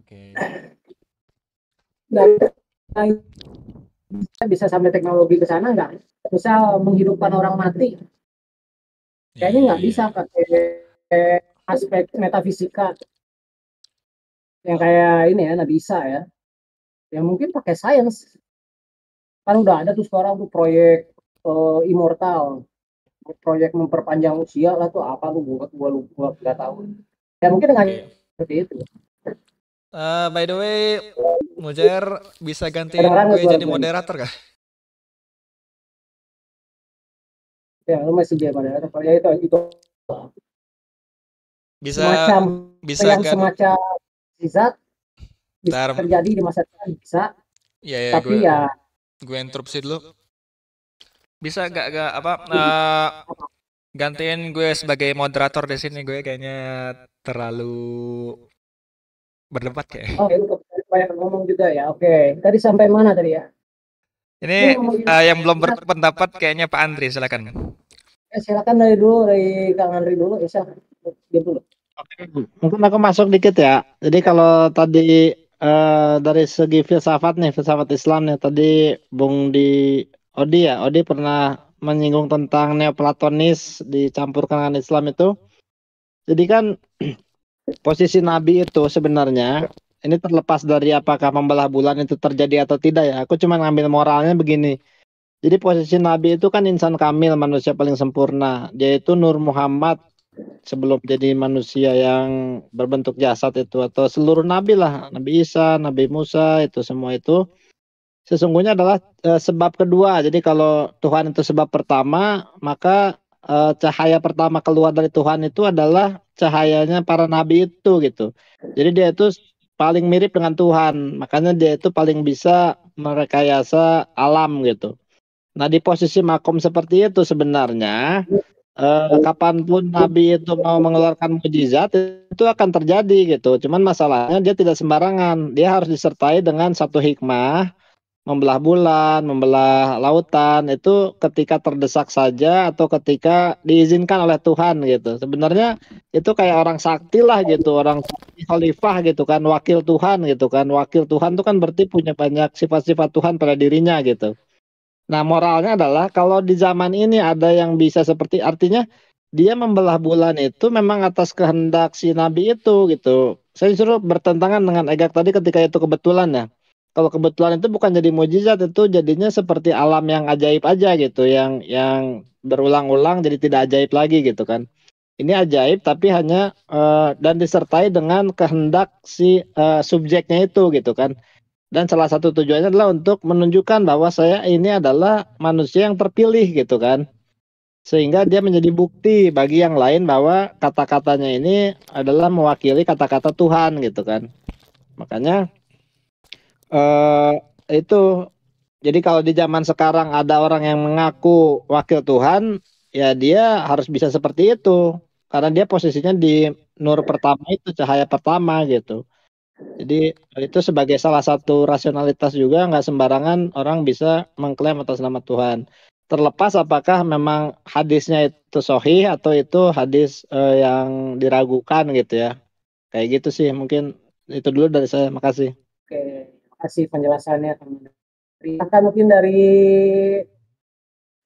Oke. Bisa sampai teknologi ke sana nggak? Bisa menghidupkan orang mati. Kayaknya nggak bisa pakai aspek metafisika yang kayak ini ya, nggak bisa ya. Ya mungkin pakai sains. Kan udah ada tuh sekarang tuh proyek immortal, proyek memperpanjang usia lah tuh apa tuh gua nggak tahu. Ya mungkin dengan seperti itu. By the way, Mujair bisa gantiin gue jadi moderator kah? Ya, lu masih jadi moderator. Ya itu Bisa semacam zat bisa terjadi di masa depan, bisa. Ya, tapi gue interupsi dulu. Bisa gak gantiin gue sebagai moderator di sini? Gue kayaknya terlalu berdebat kayak. Oh, itu banyak ngomong juga ya. Oke, tadi sampai mana tadi ya? Ini yang belum berpendapat kayaknya Pak Andri, silakan. Silakan dari Kang Andri dulu, ya dulu. Mungkin aku masuk dikit ya. Jadi kalau tadi dari segi filsafat Islam nih, tadi Bung Odi pernah menyinggung tentang Neoplatonis dicampurkan dengan Islam itu. Jadi kan posisi Nabi itu sebenarnya ini terlepas dari apakah membelah bulan itu terjadi atau tidak ya. Aku cuma ngambil moralnya begini. Jadi posisi Nabi itu kan insan kamil, manusia paling sempurna. Dia itu Nur Muhammad sebelum jadi manusia yang berbentuk jasad itu, atau seluruh nabi lah, Nabi Isa, Nabi Musa, itu semua itu sesungguhnya adalah sebab kedua. Jadi kalau Tuhan itu sebab pertama, maka cahaya pertama keluar dari Tuhan itu adalah cahayanya para nabi itu gitu. Jadi dia itu paling mirip dengan Tuhan, makanya dia itu paling bisa merekayasa alam gitu. Nah, di posisi makom seperti itu sebenarnya kapanpun Nabi itu mau mengeluarkan mukjizat itu akan terjadi gitu. Cuman masalahnya dia tidak sembarangan. Dia harus disertai dengan satu hikmah, membelah bulan, membelah lautan itu ketika terdesak saja atau ketika diizinkan oleh Tuhan gitu. Sebenarnya itu kayak orang sakti lah gitu, orang khalifah gitu kan, wakil Tuhan gitu kan. Wakil Tuhan itu kan berarti punya banyak sifat-sifat Tuhan pada dirinya gitu. Nah, moralnya adalah kalau di zaman ini ada yang bisa seperti, artinya dia membelah bulan itu memang atas kehendak si Nabi itu gitu. Saya justru bertentangan dengan Egak tadi ketika itu kebetulan ya. kalau kebetulan itu bukan jadi mujizat, itu jadinya seperti alam yang ajaib aja gitu, yang berulang-ulang jadi tidak ajaib lagi gitu kan. Ini ajaib tapi hanya dan disertai dengan kehendak si subjeknya itu gitu kan. Dan salah satu tujuannya adalah untuk menunjukkan bahwa saya ini adalah manusia yang terpilih gitu kan. Sehingga dia menjadi bukti bagi yang lain bahwa kata-katanya ini adalah mewakili kata-kata Tuhan gitu kan. Makanya eh itu jadi kalau di zaman sekarang ada orang yang mengaku wakil Tuhan, ya dia harus bisa seperti itu. Karena dia posisinya di nur pertama itu, cahaya pertama gitu. Jadi itu sebagai salah satu rasionalitas juga nggak sembarangan orang bisa mengklaim atas nama Tuhan. Terlepas apakah memang hadisnya itu sahih atau itu hadis yang diragukan gitu ya. Kayak gitu sih, mungkin itu dulu dari saya. Makasih. Oke, kasih penjelasannya. Akan mungkin dari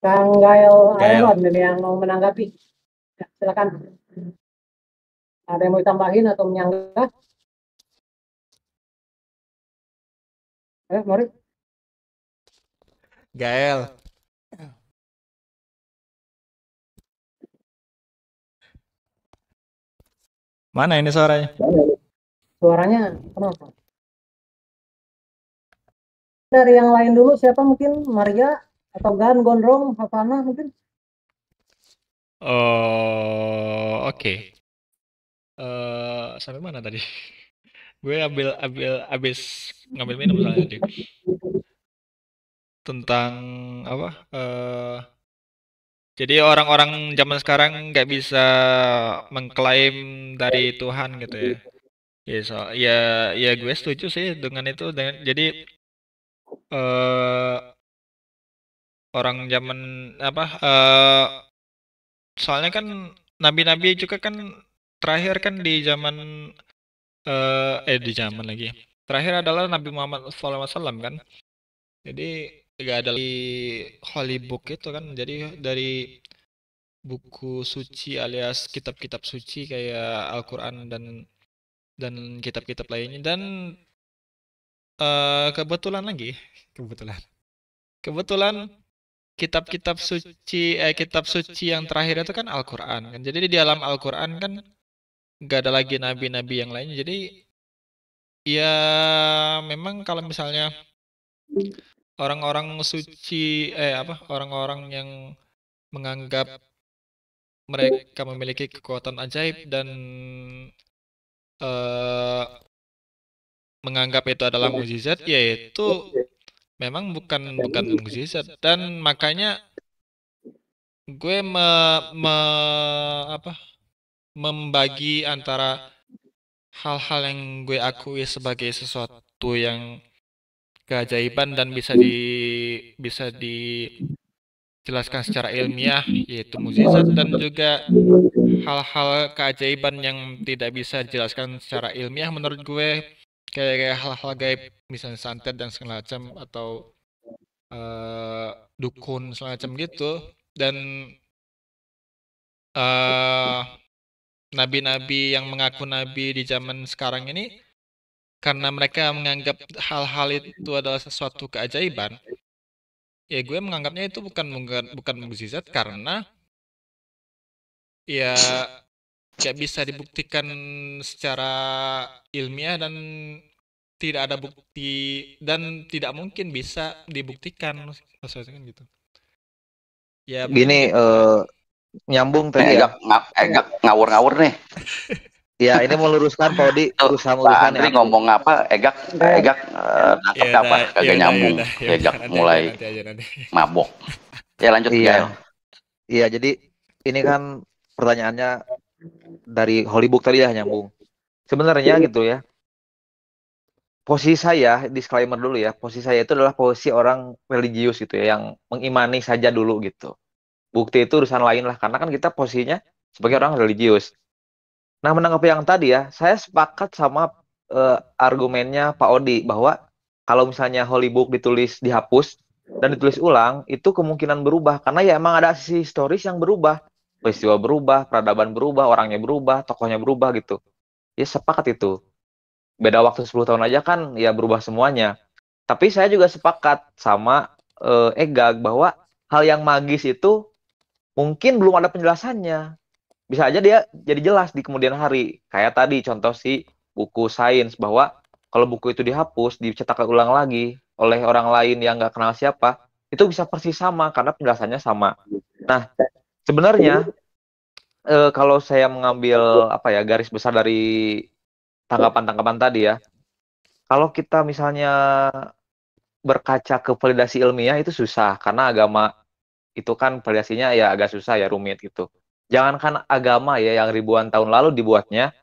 Kang Gael Aaron yang mau menanggapi. Ya, silakan. Ada yang mau ditambahin atau menyanggah? Mari. Gael. Mana ini suaranya? Suaranya kenapa? Dari yang lain dulu, siapa mungkin? Maria atau Gan, Gondrong, Havana mungkin? Oh, oke. Sampai mana tadi? Gue abis ngambil minum soalnya tadi. Tentang apa? Jadi orang-orang zaman sekarang nggak bisa mengklaim dari Tuhan gitu ya. Ya gue setuju sih dengan itu. Jadi orang zaman apa? Soalnya kan nabi-nabi juga kan terakhir kan di zaman di zaman lagi. Terakhir adalah Nabi Muhammad SAW kan. Jadi gak ada di Holy Book itu kan. Jadi dari buku suci alias kitab-kitab suci kayak Al-Quran dan kitab-kitab lainnya. Dan kebetulan kitab-kitab suci kitab suci yang terakhir itu kan Al-Quran kan. Jadi di dalam Al-Quran kan gak ada lagi nabi-nabi yang lainnya. Jadi ya memang kalau misalnya orang-orang suci orang-orang yang menganggap mereka memiliki kekuatan ajaib dan menganggap itu adalah mukjizat, yaitu memang bukan mukjizat. Dan makanya gue membagi antara hal-hal yang gue akui sebagai sesuatu yang keajaiban dan bisa dijelaskan secara ilmiah, yaitu mukjizat, dan juga hal-hal keajaiban yang tidak bisa dijelaskan secara ilmiah menurut gue, kayak hal-hal gaib, misalnya santet dan segala macam, atau dukun semacam gitu. Dan nabi-nabi yang mengaku nabi di zaman sekarang ini, karena mereka menganggap hal-hal itu adalah sesuatu keajaiban, ya gue menganggapnya itu bukan mukjizat, karena ya gak bisa dibuktikan secara ilmiah dan tidak ada bukti dan tidak mungkin bisa dibuktikan, maksudnya gitu. Ya Gini, nyambung tadi ya. Egak ngawur-ngawur nih. Ya, ini meluruskan Pak Odi, berusaha Pak meluruskan Andri ya. ngomong apa, Egak nangkep apa, kagak nyambung. Egak mulai mabok. Ya lanjut Iya. Gael. Iya, jadi ini kan pertanyaannya dari Holy Book tadi ya, nyambung. Sebenarnya gitu ya. Posisi saya, disclaimer dulu ya, posisi saya itu adalah posisi orang religius gitu ya, yang mengimani saja dulu gitu. Bukti itu urusan lain lah, karena kan kita posisinya sebagai orang religius. Nah, menanggapi yang tadi ya, saya sepakat sama argumennya Pak Odi, bahwa kalau misalnya Holy Book dihapus dan ditulis ulang, itu kemungkinan berubah, karena ya emang ada sisi historis yang berubah. Peristiwa berubah, peradaban berubah, orangnya berubah, tokohnya berubah gitu. Ya sepakat itu. Beda waktu 10 tahun aja kan ya berubah semuanya. Tapi saya juga sepakat sama Egag bahwa hal yang magis itu mungkin belum ada penjelasannya. Bisa aja dia jadi jelas di kemudian hari. Kayak tadi contoh si buku sains, bahwa kalau buku itu dihapus, dicetak ulang lagi oleh orang lain yang nggak kenal siapa, itu bisa persis sama karena penjelasannya sama. Nah, sebenarnya kalau saya mengambil garis besar dari tanggapan-tanggapan tadi ya, kalau kita misalnya berkaca ke validasi ilmiah itu susah karena agama itu kan validasinya ya agak susah ya, rumit gitu. Jangankan agama ya yang ribuan tahun lalu dibuatnya,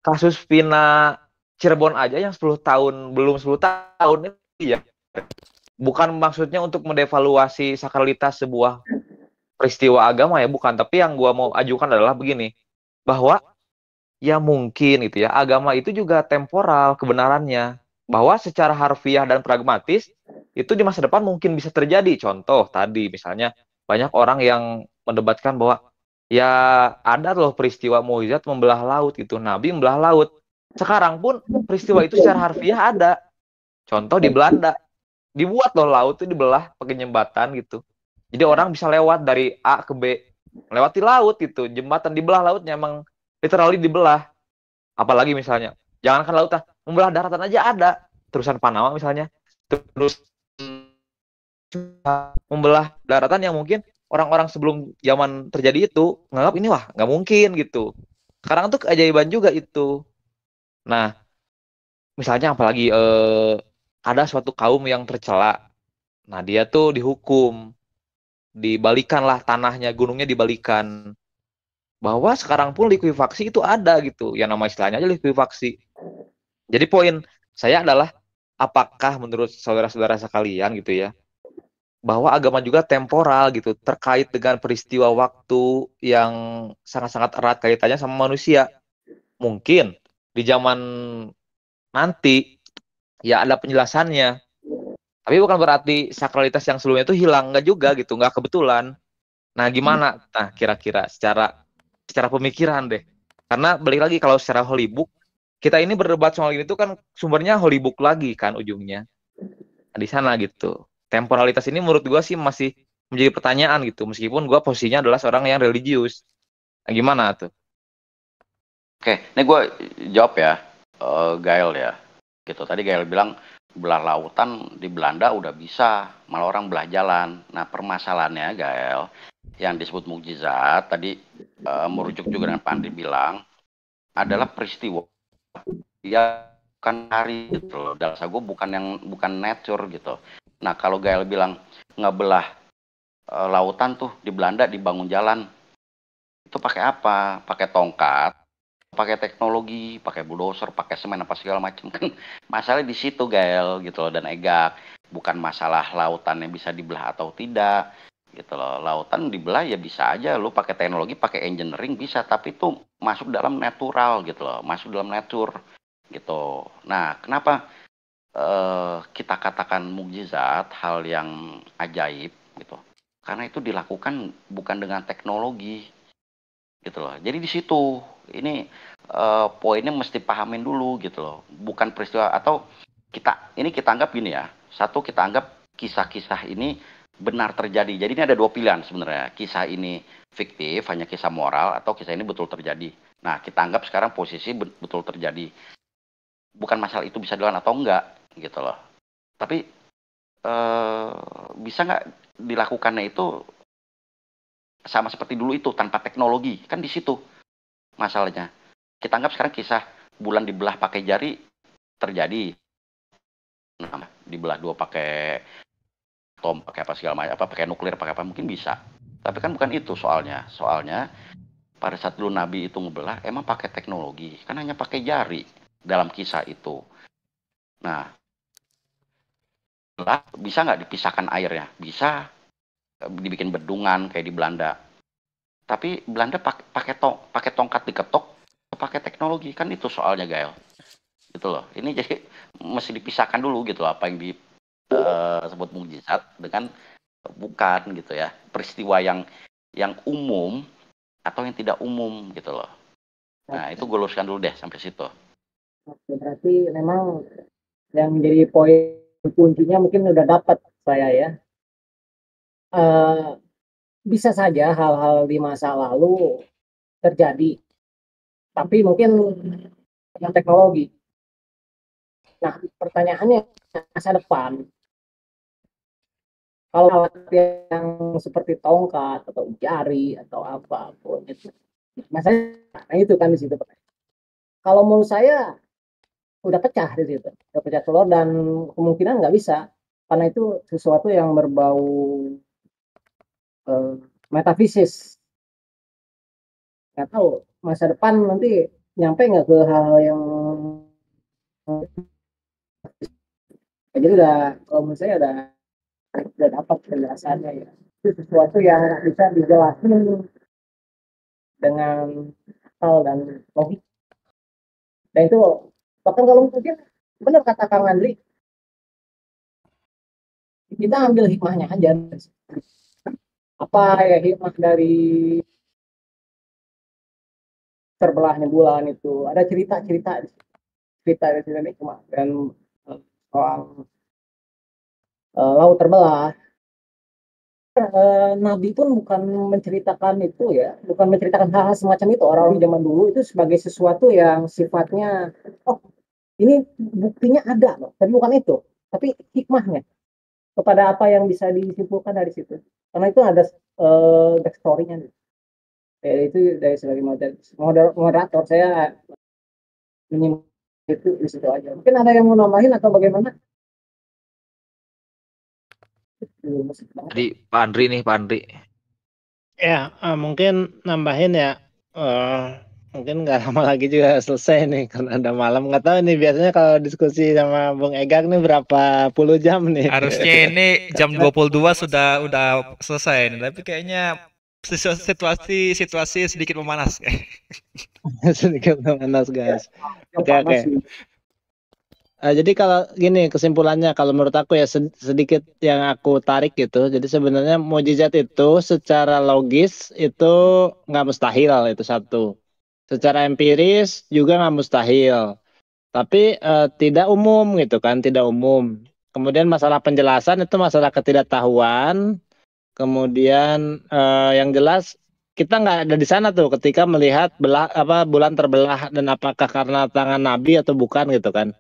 kasus Vina Cirebon aja yang 10 tahun, belum 10 tahun itu ya. Bukan maksudnya untuk mendevaluasi sakralitas sebuah peristiwa agama ya, bukan. Tapi yang gua mau ajukan adalah begini, bahwa ya mungkin itu ya, agama itu juga temporal kebenarannya. Bahwa secara harfiah dan pragmatis, itu di masa depan mungkin bisa terjadi. Contoh tadi misalnya, banyak orang yang mendebatkan bahwa ya ada loh peristiwa mukjizat membelah laut gitu. Nabi membelah laut. Sekarang pun peristiwa itu secara harfiah ada. Contoh di Belanda, dibuat loh laut itu dibelah pakai jembatan gitu. Jadi orang bisa lewat dari A ke B, melewati laut gitu. Jembatan dibelah lautnya emang literally dibelah. Apalagi misalnya, jangankan lautan, membelah daratan aja ada. Terusan Panama misalnya, terus membelah daratan yang mungkin orang-orang sebelum zaman terjadi itu nganggap ini wah nggak mungkin gitu. Sekarang tuh keajaiban juga itu. Nah, misalnya apalagi ada suatu kaum yang tercela. Nah, dia tuh dihukum, dibalikan lah tanahnya, gunungnya dibalikan. Bahwa sekarang pun likuifaksi itu ada gitu. Yang nama istilahnya aja likuifaksi. Jadi poin saya adalah, apakah menurut saudara-saudara sekalian gitu ya, bahwa agama juga temporal gitu, terkait dengan peristiwa waktu yang sangat-sangat erat kaitannya sama manusia. Mungkin di zaman nanti ya ada penjelasannya, tapi bukan berarti sakralitas yang sebelumnya itu hilang, nggak juga gitu, nggak kebetulan. Nah, gimana? Nah, kira-kira secara pemikiran deh. Karena balik lagi, kalau secara holy book, kita ini berdebat soal ini tuh kan sumbernya holy book lagi kan ujungnya. Nah, di sana gitu. Temporalitas ini menurut gue sih masih menjadi pertanyaan gitu. Meskipun gue posisinya adalah seorang yang religius. Nah, gimana tuh? Oke, ini gue jawab ya, Gael ya. Gitu. Tadi Gael bilang belah lautan di Belanda udah bisa, malah orang belah jalan. Nah, permasalahannya Gael, yang disebut mukjizat tadi merujuk juga dengan Pak Andri bilang adalah peristiwa ya, bukan hari gitu loh. Dalsa gue bukan nature gitu. Nah, kalau Gael bilang ngebelah lautan tuh di Belanda dibangun jalan, itu pakai apa? Pakai tongkat, pakai teknologi, pakai bulldozer, pakai semen apa segala macam kan. Masalah di situ Gael gitu loh, dan Egak, bukan masalah lautan yang bisa dibelah atau tidak gitu loh. Lautan dibelah ya bisa aja, lu pakai teknologi, pakai engineering bisa, tapi itu masuk dalam natural gitu loh, masuk dalam nature gitu. Nah, kenapa kita katakan mukjizat, hal yang ajaib gitu? Karena itu dilakukan bukan dengan teknologi gitu loh. Jadi di situ ini poinnya mesti pahamin dulu gitu loh. Bukan peristiwa, atau kita anggap gini ya. Satu, kita anggap kisah-kisah ini benar terjadi. Jadi ini ada dua pilihan sebenarnya. Kisah ini fiktif, hanya kisah moral, atau kisah ini betul terjadi. Nah, kita anggap sekarang posisi betul terjadi. Bukan masalah itu bisa dilakukan atau enggak gitu loh. Tapi bisa nggak dilakukannya itu sama seperti dulu itu tanpa teknologi? Kan di situ masalahnya. Kita anggap sekarang kisah bulan dibelah pakai jari terjadi. Nah, dibelah dua pakai atom, pakai apa segala macam, apa pakai nuklir, pakai apa mungkin bisa. Tapi kan bukan itu soalnya. Soalnya pada saat dulu Nabi itu ngebelah emang pakai teknologi, kan hanya pakai jari dalam kisah itu. Nah, bisa nggak dipisahkan airnya? Bisa, dibikin bendungan kayak di Belanda. Tapi Belanda pakai tongkat diketok, pakai teknologi, kan itu soalnya Gael. Gitu loh. Ini jadi mesti dipisahkan dulu gitu loh, apa yang disebut mukjizat dengan bukan gitu ya. Peristiwa yang umum atau yang tidak umum gitu loh. Nah, itu gue luruskan dulu deh sampai situ. Oke, berarti memang yang menjadi poin kuncinya mungkin udah dapat saya ya. Bisa saja hal-hal di masa lalu terjadi, tapi mungkin dengan teknologi. Nah, pertanyaannya masa depan, kalau alat yang seperti tongkat atau jari atau apapun itu, nah itu kan di situ. Kalau menurut saya udah pecah di situ, udah pecah telur dan kemungkinan nggak bisa karena itu sesuatu yang berbau metafisis. Nggak tahu masa depan nanti nyampe nggak ke hal yang jadi udah kalau menurut saya udah dapat penjelasannya ya. Itu sesuatu yang bisa dijelasin dengan akal dan logik. Dan itu bahkan kalau mungkin benar kata Kang Andri, kita ambil hikmahnya aja. Apa ya hikmah dari terbelahnya bulan itu? Ada cerita dari hikmah dan soal laut terbelah. Nabi pun bukan menceritakan itu ya, bukan menceritakan hal-hal semacam itu. Orang-orang zaman dulu itu sebagai sesuatu yang sifatnya, oh ini buktinya ada loh, tapi bukan itu, tapi hikmahnya kepada apa yang bisa disimpulkan dari situ. Karena itu ada backstory-nya. Ya, itu dari sebagai moderator saya menyimpulkan itu di situ aja. Mungkin ada yang mau nambahin atau bagaimana? Jadi Pak Andri. Ya, mungkin nambahin ya. Mungkin nggak lama lagi juga selesai nih karena ada malam. Nggak tahu nih biasanya kalau diskusi sama Bung Egak nih berapa puluh jam nih. Harusnya ini jam 22 udah selesai nih, tapi kayaknya situasi sedikit memanas. Sedikit memanas guys. Oke. Jadi kalau gini kesimpulannya, kalau menurut aku ya sedikit yang aku tarik gitu. Jadi sebenarnya mukjizat itu secara logis itu nggak mustahil, itu satu. Secara empiris juga nggak mustahil. Tapi tidak umum gitu kan, tidak umum. Kemudian masalah penjelasan itu masalah ketidaktahuan. Kemudian yang jelas kita nggak ada di sana tuh ketika melihat bulan terbelah dan apakah karena tangan Nabi atau bukan gitu kan.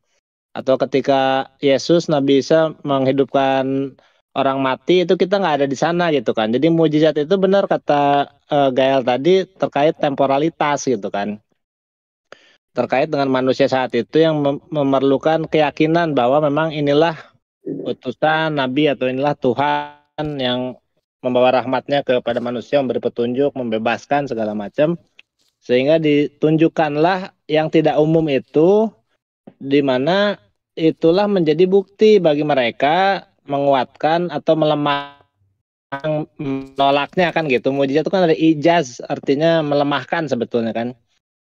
Atau ketika Yesus Nabi Isa menghidupkan orang mati itu kita nggak ada di sana gitu kan. Jadi mukjizat itu benar kata Gael tadi terkait temporalitas gitu kan. Terkait dengan manusia saat itu yang memerlukan keyakinan bahwa memang inilah utusan Nabi atau inilah Tuhan yang membawa rahmatnya kepada manusia, memberi petunjuk, membebaskan segala macam. Sehingga ditunjukkanlah yang tidak umum itu di mana itulah menjadi bukti bagi mereka menguatkan atau menolaknya kan gitu. Mukjizat itu kan ada ijaz, artinya melemahkan sebetulnya kan.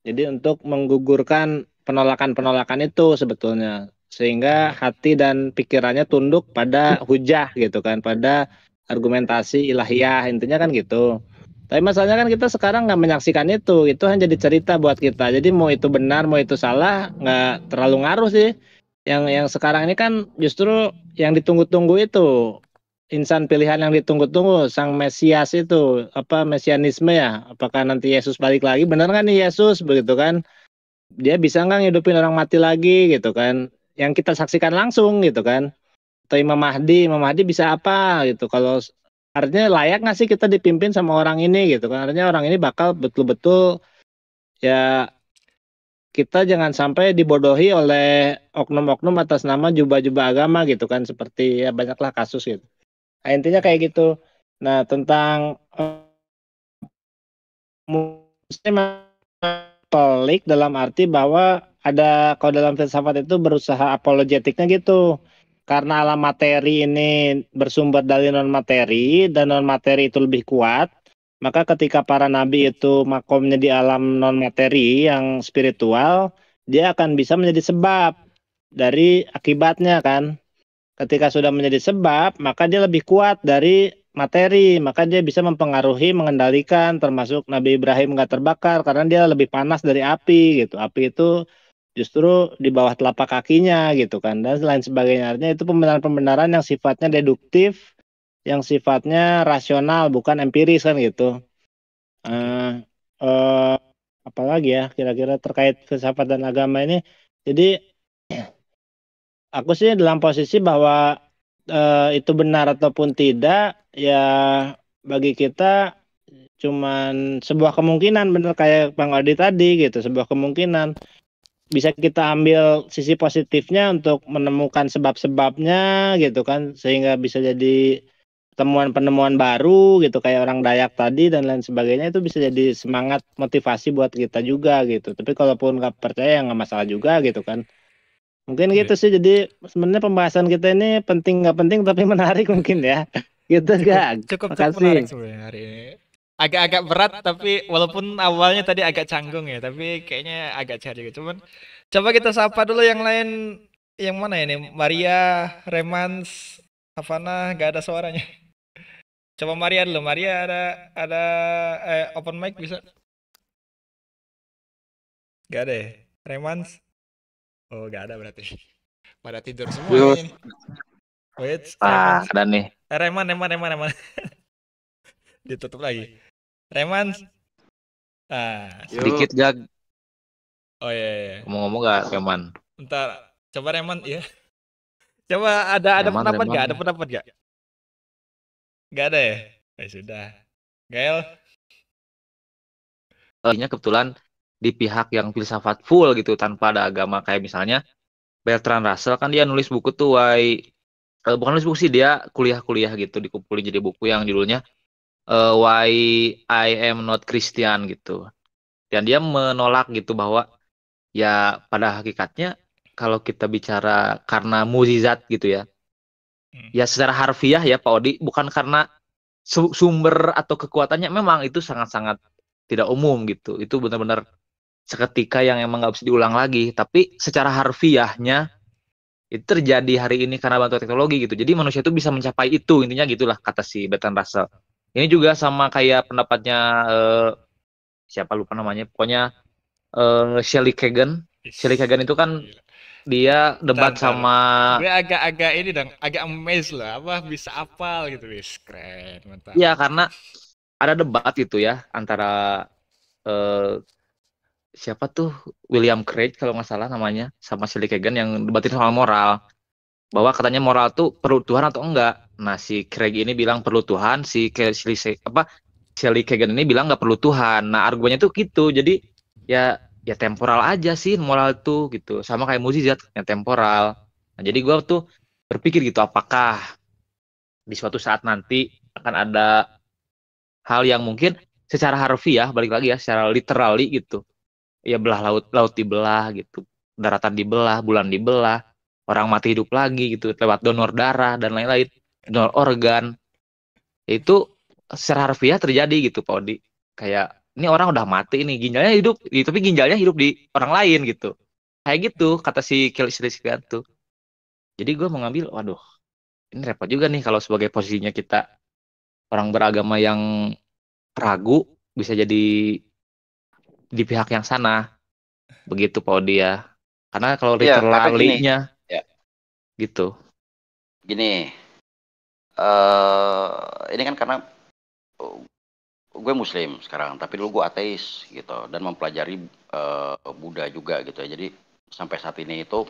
Jadi untuk menggugurkan penolakan-penolakan itu sebetulnya. Sehingga hati dan pikirannya tunduk pada hujah gitu kan, pada argumentasi ilahiyah, intinya kan gitu. Tapi masalahnya kan kita sekarang nggak menyaksikan itu hanya jadi cerita buat kita. Jadi mau itu benar, mau itu salah, nggak terlalu ngaruh sih. Yang sekarang ini kan justru yang ditunggu-tunggu itu insan pilihan yang ditunggu-tunggu, sang Mesias itu, mesianisme ya. Apakah nanti Yesus balik lagi? Benar kan nih Yesus begitu kan? Dia bisa nggak ngidupin orang mati lagi gitu kan? Yang kita saksikan langsung gitu kan? Atau Imam Mahdi bisa apa gitu? Kalau artinya layak nggak sih kita dipimpin sama orang ini gitu kan? Artinya orang ini bakal betul-betul ya kita jangan sampai dibodohi oleh oknum-oknum atas nama jubah-jubah agama gitu kan, seperti ya banyaklah kasus gitu. Nah, intinya kayak gitu. Nah, tentang muslim pelik dalam arti bahwa ada kalau dalam filsafat itu berusaha apologetiknya gitu. Karena alam materi ini bersumber dari non materi dan non materi itu lebih kuat, maka ketika para nabi itu makomnya di alam non materi yang spiritual, dia akan bisa menjadi sebab dari akibatnya kan. Ketika sudah menjadi sebab, maka dia lebih kuat dari materi, maka dia bisa mempengaruhi, mengendalikan, termasuk Nabi Ibrahim nggak terbakar karena dia lebih panas dari api gitu. Api itu justru di bawah telapak kakinya gitu kan, dan lain sebagainya. Artinya itu pembenaran-pembenaran yang sifatnya deduktif, yang sifatnya rasional bukan empiris kan gitu. Eh, eh, Apalagi ya kira-kira terkait filsafat dan agama ini. Jadi aku sih dalam posisi bahwa itu benar ataupun tidak ya bagi kita cuman sebuah kemungkinan, bener kayak Bang Odi tadi gitu, sebuah kemungkinan. Bisa kita ambil sisi positifnya untuk menemukan sebab-sebabnya gitu kan, sehingga bisa jadi temuan-penemuan baru gitu kayak orang Dayak tadi dan lain sebagainya, itu bisa jadi semangat motivasi buat kita juga gitu. Tapi kalaupun nggak percaya ya nggak masalah juga gitu kan. Mungkin gitu sih. Jadi sebenarnya pembahasan kita ini penting nggak penting tapi menarik mungkin ya. Gitu gak? Cukup Makasih. menarik sebenarnya hari ini. Agak-agak berat tapi walaupun awalnya tadi agak canggung ya, tapi kayaknya agak cair juga. Cuman coba kita sapa dulu yang lain. Yang mana ini? Maria, Remans, Havana, gak ada suaranya. Coba Maria dulu. Maria ada open mic bisa? Gak ada ya? Remans? Oh, gak ada berarti. Pada tidur semua Yus. ini. Wait, Ah, ada nih. Reman. Ditutup lagi. Remans. Sedikit Gag. Oh iya. Ngomong-ngomong gak, Reman? Bentar, coba Reman ya. Coba ada Reman, pendapat Reman. gak? Ada pendapat gak? Gak ada ya? Sudah. Gael. Kebetulan di pihak yang filsafat full gitu tanpa ada agama, kayak misalnya Bertrand Russell kan dia nulis buku tuh bukan nulis buku sih, dia kuliah-kuliah gitu dikumpulin jadi buku yang judulnya Why I Am Not Christian gitu. Dan dia menolak gitu bahwa ya pada hakikatnya kalau kita bicara karena mukjizat gitu ya. Ya secara harfiah ya Pak Odi, bukan karena sumber atau kekuatannya, memang itu sangat-sangat tidak umum gitu. Itu benar-benar seketika yang emang nggak bisa diulang lagi. Tapi secara harfiahnya itu terjadi hari ini karena bantuan teknologi gitu. Jadi manusia itu bisa mencapai itu, intinya gitulah kata si Bertrand Russell. Ini juga sama kayak pendapatnya siapa lupa namanya, pokoknya Shelley Kagan. Shelley Kagan itu kan dia debat sama gue agak ini dong, agak amazed lah, apa bisa apal gitu, wis keren, mantap. Ya karena ada debat gitu ya antara siapa tuh, William Craig kalau nggak salah namanya, sama Shelley Kagan yang debatin soal moral, bahwa katanya moral tuh perlu Tuhan atau enggak. Nah si Craig ini bilang perlu Tuhan, si Shelley Kagan ini bilang nggak perlu Tuhan. Nah argumennya tuh gitu, jadi ya temporal aja sih moral tuh gitu, sama kayak mukjizat yang temporal. Nah jadi gue tuh berpikir gitu, apakah di suatu saat nanti akan ada hal yang mungkin secara harfiah, balik lagi ya, secara literally gitu, ya belah laut dibelah gitu, daratan dibelah, bulan dibelah, orang mati hidup lagi gitu lewat donor darah dan lain-lain, donor organ, itu secara harfiah terjadi gitu Pak Odi. Kayak ini orang udah mati nih, ginjalnya hidup, tapi ginjalnya hidup di orang lain gitu. Kayak gitu kata si Kilisikan tuh. Jadi gue mengambil, waduh, ini repot juga nih kalau sebagai posisinya kita orang beragama yang ragu bisa jadi di pihak yang sana. Begitu Pak Odi ya. Karena kalau literally-nya gitu. Gini, ini kan karena gue Muslim sekarang, tapi dulu gue ateis gitu dan mempelajari Buddha juga gitu ya. Jadi sampai saat ini itu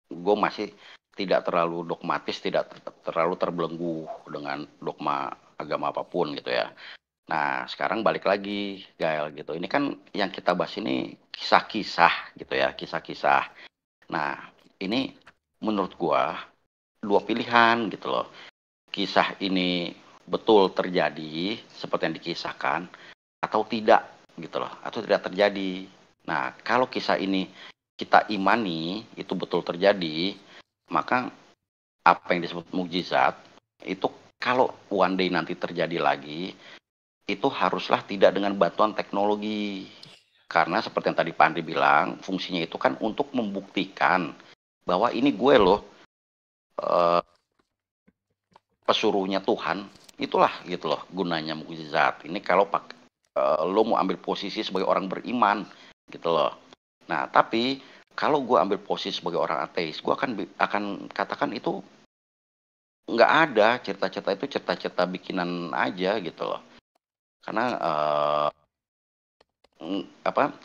gue masih tidak terlalu dogmatis, tidak terlalu terbelenggu dengan dogma agama apapun gitu ya. Nah sekarang balik lagi Gael gitu. Ini kan yang kita bahas ini kisah-kisah gitu ya, kisah-kisah. Nah ini menurut gue dua pilihan gitu loh. Kisah ini betul terjadi seperti yang dikisahkan atau tidak gitu loh, atau tidak terjadi. Nah kalau kisah ini kita imani itu betul terjadi, maka apa yang disebut mukjizat itu kalau one day nanti terjadi lagi, itu haruslah tidak dengan bantuan teknologi, karena seperti yang tadi Pak Andri bilang, fungsinya itu kan untuk membuktikan bahwa ini gue loh, pesuruhnya Tuhan. Itulah gitu loh gunanya mukjizat ini kalau lo mau ambil posisi sebagai orang beriman gitu loh. Nah tapi kalau gue ambil posisi sebagai orang ateis, gue akan katakan itu nggak ada cerita-cerita itu cerita-cerita bikinan aja gitu loh. Karena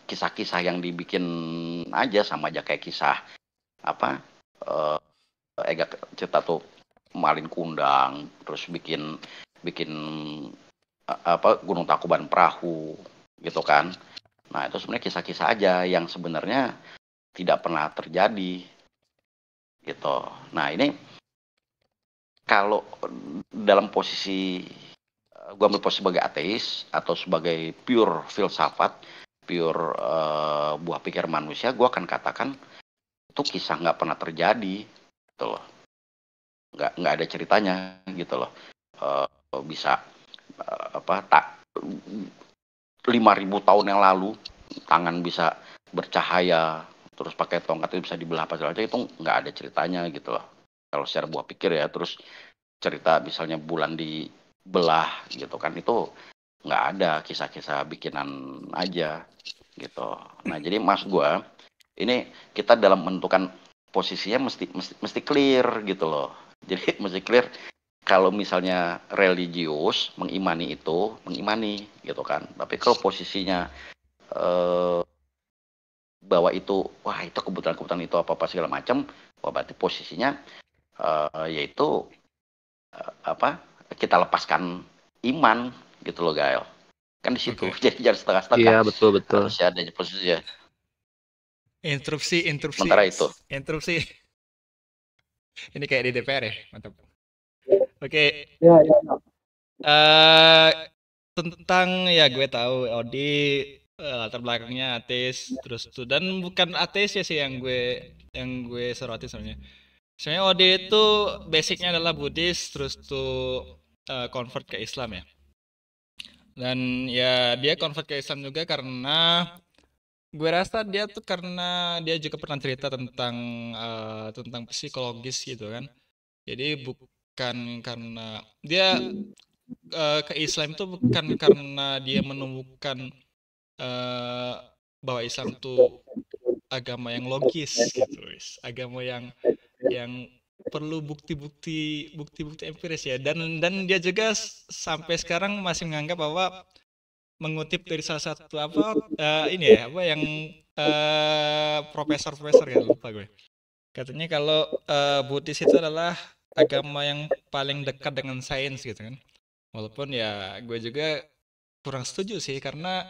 kisah-kisah yang dibikin aja sama aja kayak kisah apa cerita tuh Malin Kundang, terus bikin Gunung Tangkuban Perahu gitu kan. Nah, itu sebenarnya kisah-kisah aja yang sebenarnya tidak pernah terjadi gitu. Nah, ini kalau dalam posisi gue ambil posisi sebagai ateis atau sebagai pure filsafat, pure buah pikir manusia, gue akan katakan itu kisah nggak pernah terjadi gitu loh. Nggak ada ceritanya gitu loh. Bisa 5.000 tahun yang lalu tangan bisa bercahaya, terus pakai tongkat itu bisa dibelah apa segala macam, itu nggak ada ceritanya gitu loh. Kalau secara buah pikir ya, terus cerita misalnya bulan dibelah gitu kan, itu nggak ada, kisah-kisah bikinan aja gitu. Nah, jadi mas gue ini kita dalam menentukan posisinya mesti clear gitu loh. Jadi mesti clear kalau misalnya religius mengimani gitu kan. Tapi kalau posisinya bahwa itu wah itu kebetulan itu apa segala macam, berarti posisinya yaitu kita lepaskan iman gitu loh Gael. Kan di situ. Oke. Jadi jangan setengah-setengah. Iya, betul. Harus ada posisinya. Interupsi. Sementara itu. Interupsi. Ini kayak di DPR ya, mantap. Oke. Ya. Tentang ya gue tahu Odi latar belakangnya ateis terus tuh, dan bukan ateis ya sih yang gue soroti sebenarnya. Sebenarnya Odi itu basicnya adalah Buddhis, terus tuh convert ke Islam ya. Dan ya dia convert ke Islam juga karena gue rasa dia tuh karena dia juga pernah cerita tentang psikologis gitu kan. Jadi bukan karena dia ke Islam itu bukan karena dia menemukan bahwa Islam tuh agama yang logis gitu, agama yang perlu bukti-bukti empiris ya, dan dia juga sampai sekarang masih menganggap bahwa mengutip dari salah satu profesor ya, lupa gue, katanya kalau Buddhis itu adalah agama yang paling dekat dengan sains gitu kan. Walaupun ya gue juga kurang setuju sih, karena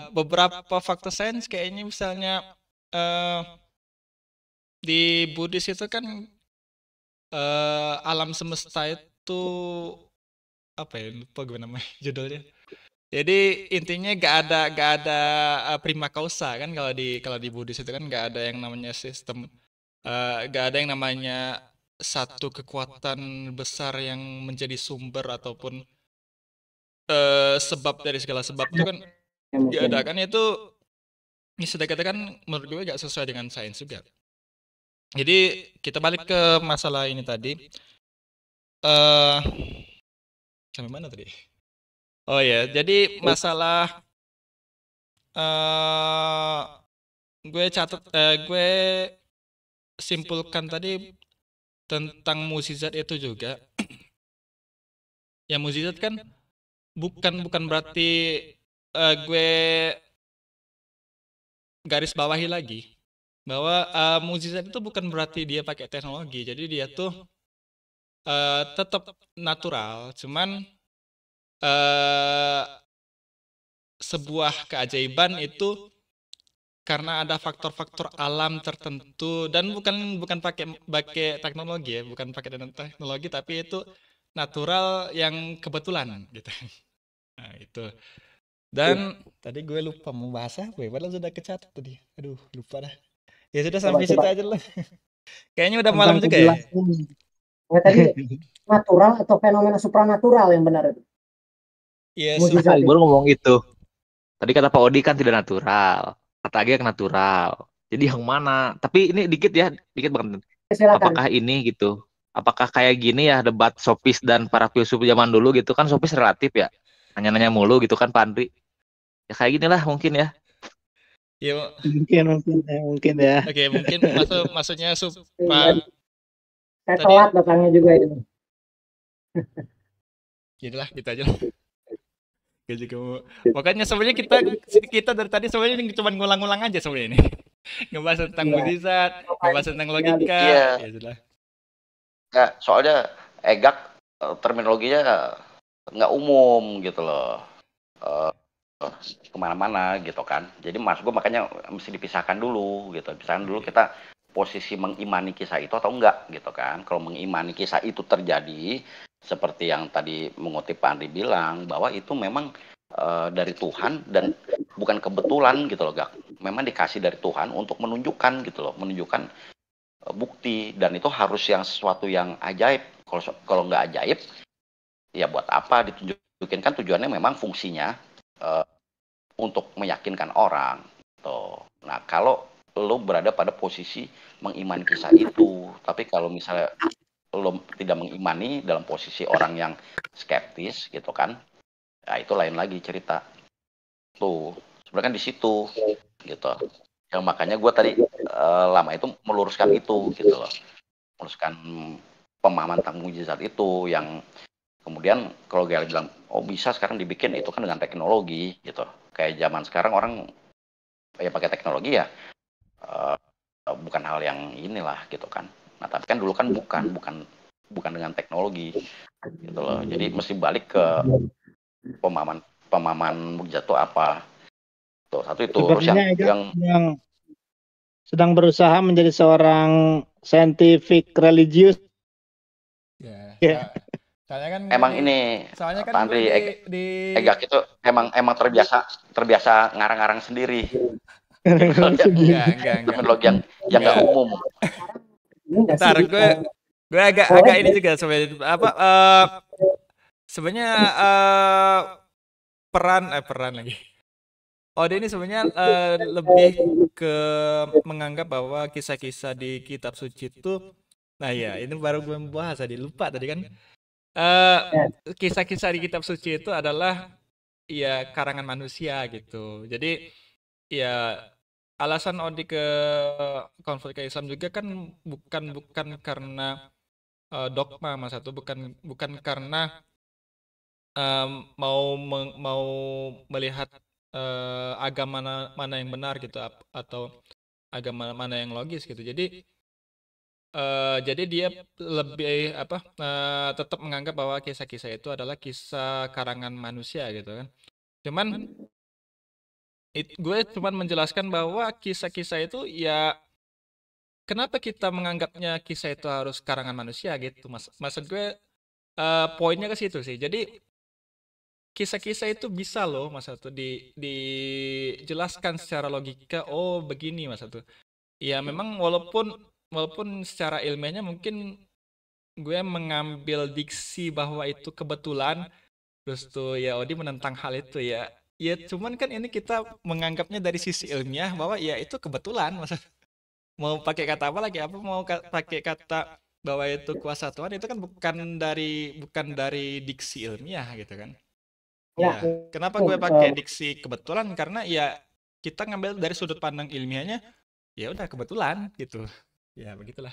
beberapa fakta sains kayaknya misalnya di Buddhis itu kan alam semesta itu apa ya, lupa gue namanya judulnya. Jadi intinya gak ada prima causa kan, kalau di Buddhis itu kan gak ada yang namanya sistem, gak ada yang namanya satu kekuatan besar yang menjadi sumber ataupun sebab dari segala sebab itu kan gak ada kan. Itu ini sudah katakan menurut gue gak sesuai dengan sains juga. Jadi kita balik ke masalah ini tadi. Sampai mana tadi? Oh ya, jadi masalah gue simpulkan tadi tentang mukjizat itu juga. Ya mukjizat kan bukan berarti gue garis bawahi lagi bahwa mukjizat itu bukan berarti dia pakai teknologi. Jadi dia tuh tetap natural, cuman sebuah keajaiban itu karena ada faktor-faktor alam tertentu, dan bukan pakai teknologi ya, bukan pakai teknologi, tapi itu natural yang kebetulan gitu. Nah, itu. Dan tadi gue lupa mau bahas apa ya, padahal sudah kecatat tadi. Aduh, lupa dah. Ya sudah, sampai situ aja lah. Kayaknya udah malam juga ya. Ya tadi natural atau fenomena supranatural yang benar itu. Iya, Gue ngomong itu. Tadi kata Pak Odi kan tidak natural. Kata Agi yang natural. Jadi yang mana? Tapi ini dikit banget. Silakan. Apakah ini gitu? Apakah kayak gini ya debat sofis dan para filsuf zaman dulu gitu kan, sofis relatif ya. Nanya-nanya mulu gitu kan Pak Andri. Ya kayak gini lah mungkin ya. Ya, mungkin ya. oke, mungkin maksudnya Iya, saya tadi telat datangnya juga ini. jadilah kita aja lah. Gak juga mau. Makanya sebenarnya kita dari tadi sebenarnya cuma ngulang-ngulang aja sebenarnya ini. Ngebahas tentang Iya. mukjizat, ngebahas tentang logika. Iya. Ya sudah. Ya, soalnya egak terminologinya nggak umum gitu loh. Kemana-mana gitu kan. Jadi maksud gue makanya mesti dipisahkan dulu gitu. Pisahkan dulu kita posisi mengimani kisah itu atau enggak gitu kan. Kalau mengimani kisah itu terjadi seperti yang tadi mengutip Pak Andri bilang bahwa itu memang dari Tuhan dan bukan kebetulan gitu loh, Gak. Memang dikasih dari Tuhan untuk menunjukkan gitu loh, menunjukkan bukti, dan itu harus yang sesuatu yang ajaib. Kalau nggak ajaib, ya buat apa ditunjukin, kan tujuannya memang fungsinya untuk meyakinkan orang. Tuh. Nah, kalau lo berada pada posisi mengimani kisah itu, tapi kalau misalnya lo tidak mengimani dalam posisi orang yang skeptis gitu kan, ya itu lain lagi cerita. Tuh, sebenarnya kan di situ gitu. Yang makanya gue tadi lama itu meluruskan itu gitu loh. Meluruskan pemahaman tentang mujizat itu yang kemudian kalau Gael bilang, oh bisa sekarang dibikin, itu kan dengan teknologi gitu. Kayak zaman sekarang orang ya pakai teknologi ya, bukan hal yang inilah gitu kan. Nah tapi kan dulu kan bukan dengan teknologi gitu loh. Jadi mesti balik ke pemahaman mujizat itu apa. Tuh, satu itu. Terus yang sedang berusaha menjadi seorang scientific religius. Ya. Soalnya kan emang ini soalnya kan Pak Andri Egak itu emang terbiasa ngarang-ngarang sendiri. Enggak. Teknologi yang nggak umum. Ntar gue agak ini juga sebenarnya apa sebenarnya peran lagi. Ode ini sebenarnya lebih ke menganggap bahwa kisah-kisah di kitab suci itu, nah ya ini baru gue membahas tadi, lupa tadi kan. Kisah-kisah di kitab suci itu adalah ya karangan manusia gitu. Jadi ya alasan Odi ke konflik ke Islam juga kan bukan karena dogma, Mas, itu bukan karena mau melihat agama mana yang benar gitu atau agama mana yang logis gitu. Jadi dia lebih tetap menganggap bahwa kisah-kisah itu adalah kisah karangan manusia gitu kan. Gue cuman menjelaskan bahwa kisah-kisah itu ya kenapa kita menganggapnya kisah itu harus karangan manusia gitu, Mas. Maksud gue poinnya ke situ sih. Jadi kisah-kisah itu bisa loh, Mas, itu dijelaskan secara logika. Oh begini, Mas, itu. Ya memang walaupun secara ilmiahnya mungkin gue mengambil diksi bahwa itu kebetulan, terus tuh ya Odi menentang hal itu ya. Ya cuman kan ini kita menganggapnya dari sisi ilmiah bahwa ya itu kebetulan, masa mau pakai kata apa lagi, apa mau pakai kata bahwa itu kuasa Tuhan, itu kan bukan dari diksi ilmiah gitu kan. Ya, kenapa gue pakai diksi kebetulan, karena ya kita ngambil dari sudut pandang ilmiahnya, ya udah kebetulan gitu. Ya begitulah.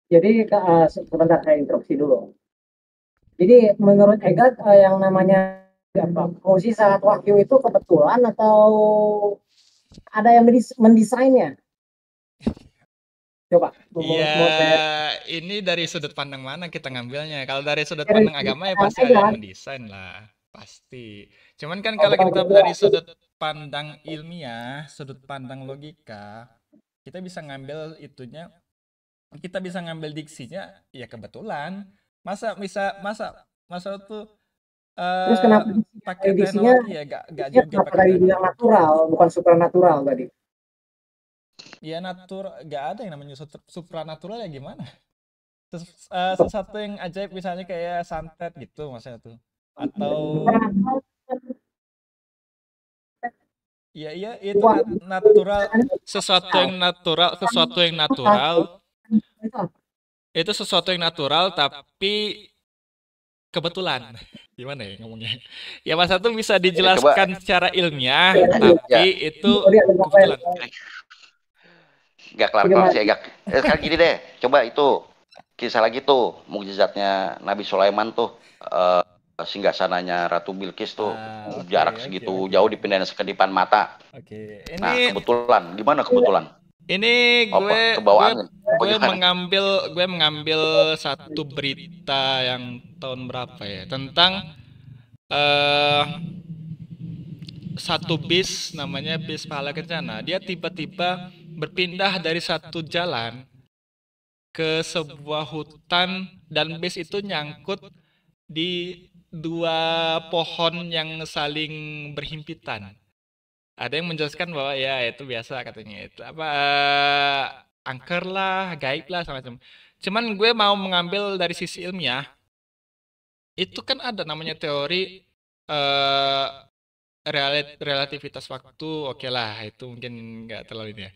Jadi sebentar saya interupsi dulu. Jadi menurut Egat yang namanya mukjizat wahyu itu kebetulan atau ada yang mendesainnya? Coba. Iya, ini dari sudut pandang mana kita ngambilnya? Kalau dari sudut pandang agama ya pasti ada yang mendesain lah, pasti. Cuman kan kalau kita dari sudut pandang ilmiah, sudut pandang logika, kita bisa ngambil itunya, kita bisa ngambil diksinya, ya kebetulan. Masa tuh terus kenapa pakai teknologi ya gak juga pakai bilang natural, bukan supranatural tadi. Ya gak ada yang namanya supranatural ya gimana? Sesuatu yang ajaib misalnya kayak santet gitu maksudnya tuh. Atau ya itu natural, sesuatu yang natural itu sesuatu yang natural tapi kebetulan. gimana ya ngomongnya? Ya Mas satu bisa coba dijelaskan secara ilmiah, ya tapi itu Sorry, ada berapa ya? kebetulan. nggak kelar-kelar sih Egak. Sekarang gini deh, coba itu kisah lagi tuh mukjizatnya Nabi Sulaiman tuh, singgasananya Ratu Bilqis tuh Oke, jarak oke, segitu oke. jauh dipindahin sekedipan mata. Oke, Nah ini kebetulan, gimana kebetulan? gue Kebawa angin? Apa gue gimana? mengambil satu berita yang tahun berapa ya tentang eh satu bis namanya bis Pahala Kencana. Dia tiba-tiba berpindah dari satu jalan ke sebuah hutan dan bis itu nyangkut di dua pohon yang saling berhimpitan. Ada yang menjelaskan bahwa ya itu biasa katanya itu apa angker lah, gaib lah sama macam. Cuman gue mau mengambil dari sisi ilmiah. Itu kan ada namanya teori eh relativitas waktu, oke lah, itu mungkin nggak terlalu ini ya.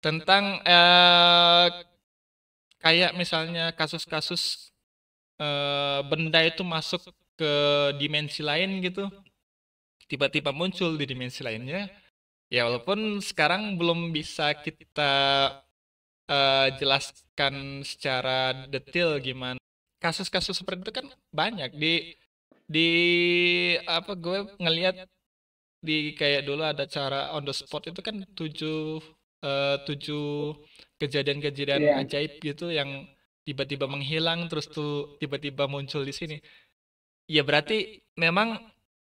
Tentang kayak misalnya kasus-kasus benda itu masuk ke dimensi lain gitu, tiba-tiba muncul di dimensi lainnya. Ya walaupun sekarang belum bisa kita jelaskan secara detail gimana. Kasus-kasus seperti itu kan banyak di apa gue ngelihat di kayak dulu ada cara on the spot itu kan tujuh kejadian-kejadian Iya. ajaib gitu yang tiba-tiba menghilang terus tuh tiba-tiba muncul di sini. Ya berarti memang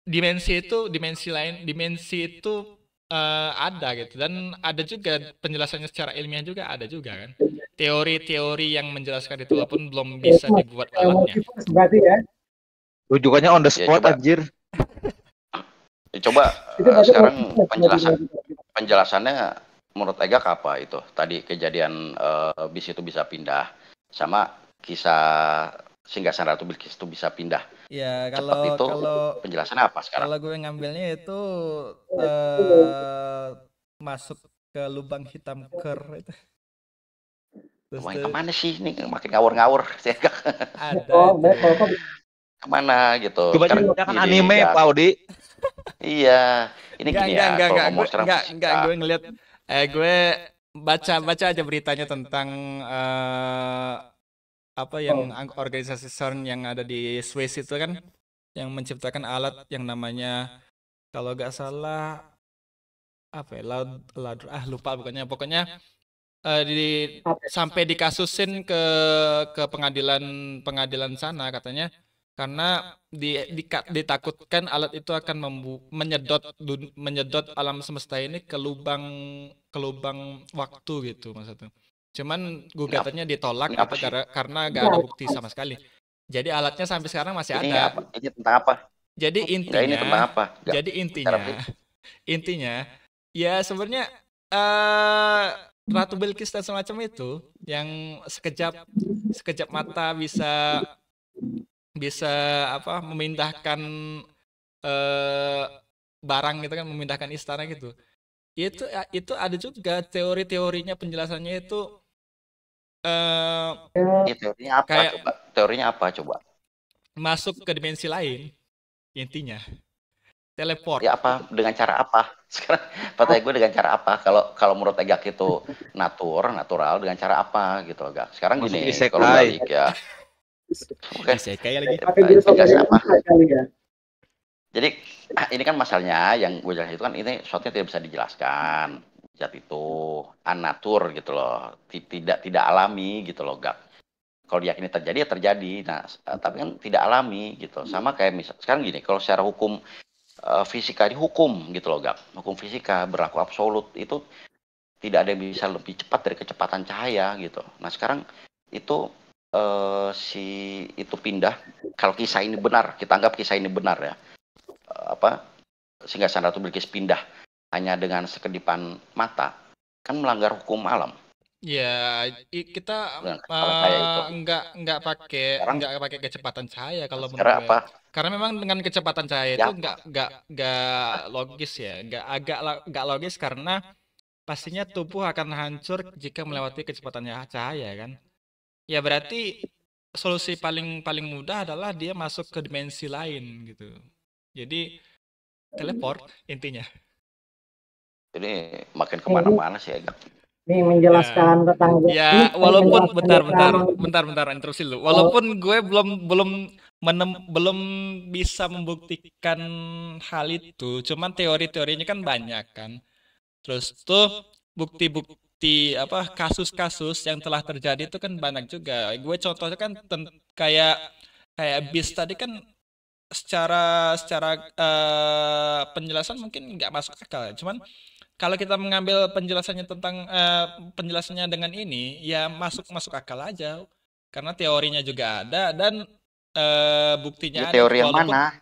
dimensi itu ada gitu dan ada juga penjelasannya secara ilmiah juga ada juga kan. Teori-teori yang menjelaskan itu walaupun belum bisa Itu dibuat alatnya. multiverse berarti ya. Rujukannya on the Ya spot coba, anjir. Coba Itu berarti sekarang multiverse. penjelasannya menurut Egak apa itu? Tadi kejadian bis itu bisa pindah sama kisah singgasana Ratu Bilqis itu bisa pindah. Ya Cepat itu penjelasannya apa sekarang? kalau gue ngambilnya itu masuk ke lubang hitam ker itu. Terus Wah, tuh kemana sih ini makin ngawur-ngawur sih Egak. ada Oh, itu. kok Kemana gitu? Coba Sekarang ceritakan gini, anime, Gak. Pak Audi. Iya, ini gini ya. Kalau ngomong sekarang Enggak, gue ngeliat gue baca aja beritanya tentang apa yang organisasi CERN yang ada di Swiss itu kan yang menciptakan alat yang namanya kalau nggak salah apa ya lupa pokoknya sampai dikasusin ke pengadilan sana katanya karena ditakutkan alat itu akan menyedot alam semesta ini ke lubang waktu gitu maksudnya. Cuman gugatannya ditolak gitu karena nggak ada bukti sama sekali. Jadi alatnya sampai sekarang masih ini ada. Ini tentang apa? Jadi Ini tentang apa? intinya ya sebenarnya Ratu Bilqis dan semacam itu yang sekejap mata bisa apa memindahkan barang gitu kan, memindahkan istana gitu. Itu ada juga teorinya penjelasannya itu teorinya apa coba? Teorinya apa coba? Masuk ke dimensi lain intinya. Teleport. Ya apa? Dengan cara apa? Sekarang pertanyaan gue dengan cara apa? Kalau menurut Egak itu natural dengan cara apa gitu Egak? Sekarang gini, kalau balik ya. Oke. Isekai lagi. Apa? Jadi ini kan masalahnya yang gue jelaskan itu kan ini sesuatu yang tidak bisa dijelaskan. Zat itu unnatural gitu loh, tidak alami gitu loh Gak. Kalau diyakini terjadi ya terjadi. Nah, tapi kan tidak alami gitu. Sama kayak misal sekarang gini, kalau secara hukum fisika dihukum gitu loh Gap. Hukum fisika berlaku absolut itu tidak ada yang bisa lebih cepat dari kecepatan cahaya gitu. Nah sekarang itu itu pindah. Kalau kisah ini benar, kita anggap kisah ini benar ya. Singgasana Ratu Bilqis pindah hanya dengan sekedipan mata, kan melanggar hukum alam. Ya, kita nggak pakai kecepatan cahaya kalau menurut gue. Karena memang dengan kecepatan cahaya itu nggak logis ya, nggak logis karena pastinya tubuh akan hancur jika melewati kecepatan cahaya kan. Ya berarti solusi paling mudah adalah dia masuk ke dimensi lain gitu. Jadi teleport intinya. Ini makin kemana-mana sih agak. Ini menjelaskan tentang Ya, ini walaupun menjelaskan bentar interupsi dulu. Walaupun gue belum bisa membuktikan hal itu, cuman teori-teorinya kan banyak kan. Terus tuh bukti-bukti apa kasus-kasus yang telah terjadi itu kan banyak juga. Gue contohnya kan kayak bis tadi kan secara penjelasan mungkin nggak masuk akal. Cuman kalau kita mengambil penjelasannya tentang penjelasannya dengan ini, ya masuk akal aja. Karena teorinya juga ada dan Ini buktinya ada. teori yang Walaupun mana?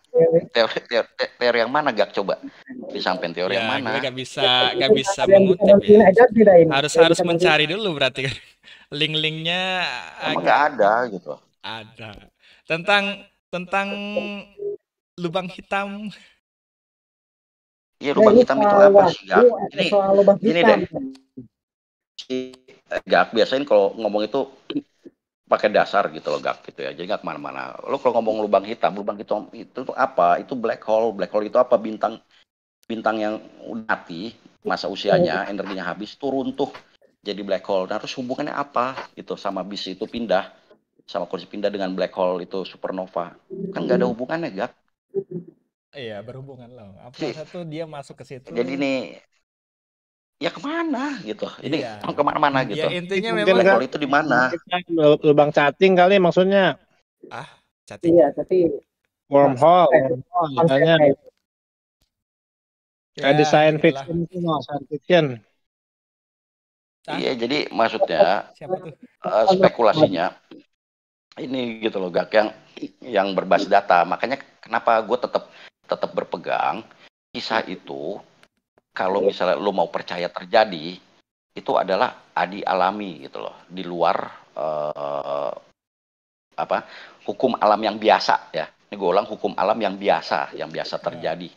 Teori yang mana gak coba? Disampaikan teori yang ya gue mana? gak bisa ada yang bisa mengutip ngertiin ya. Ejak tidak ini? Harus Yang bisa mencari dulu berarti kan. Link-linknya Emang agak gak ada gitu. ada. Tentang lubang hitam. Iya, lubang hitam itu apa sih, Gak? Ini soal lubang gini hitam. deh. Gak biasain kalau ngomong itu pakai dasar gitu loh, Gak gitu ya. Jadi gak kemana-mana. Lo kalau ngomong lubang hitam itu tuh apa? Itu black hole. Black hole itu apa? Bintang yang mati, masa usianya, energinya habis, itu runtuh jadi black hole. Nah, terus hubungannya apa gitu sama bis itu pindah, sama kursi pindah dengan black hole itu supernova? Kan nggak ada hubungannya, Gak. Iya, berhubungan loh. Sih. Satu dia masuk ke situ. Jadi nih, ya kemana gitu? Ini Iya. kemana-mana gitu. Ya intinya Mungkin memang black hole itu di mana? lubang cacing kali maksudnya. cacing. Iya, tapi Wormhole. Misalnya kayak di science gitulah. fiction itu science fiction. Iya, jadi maksudnya Siapa tuh? spekulasinya ini gitu loh, Gak, yang berbasis data. Makanya kenapa gue tetap berpegang kisah itu, kalau misalnya lo mau percaya terjadi, itu adalah adi alami gitu loh, di luar hukum alam yang biasa ya. Ini gue ulang, hukum alam yang biasa terjadi,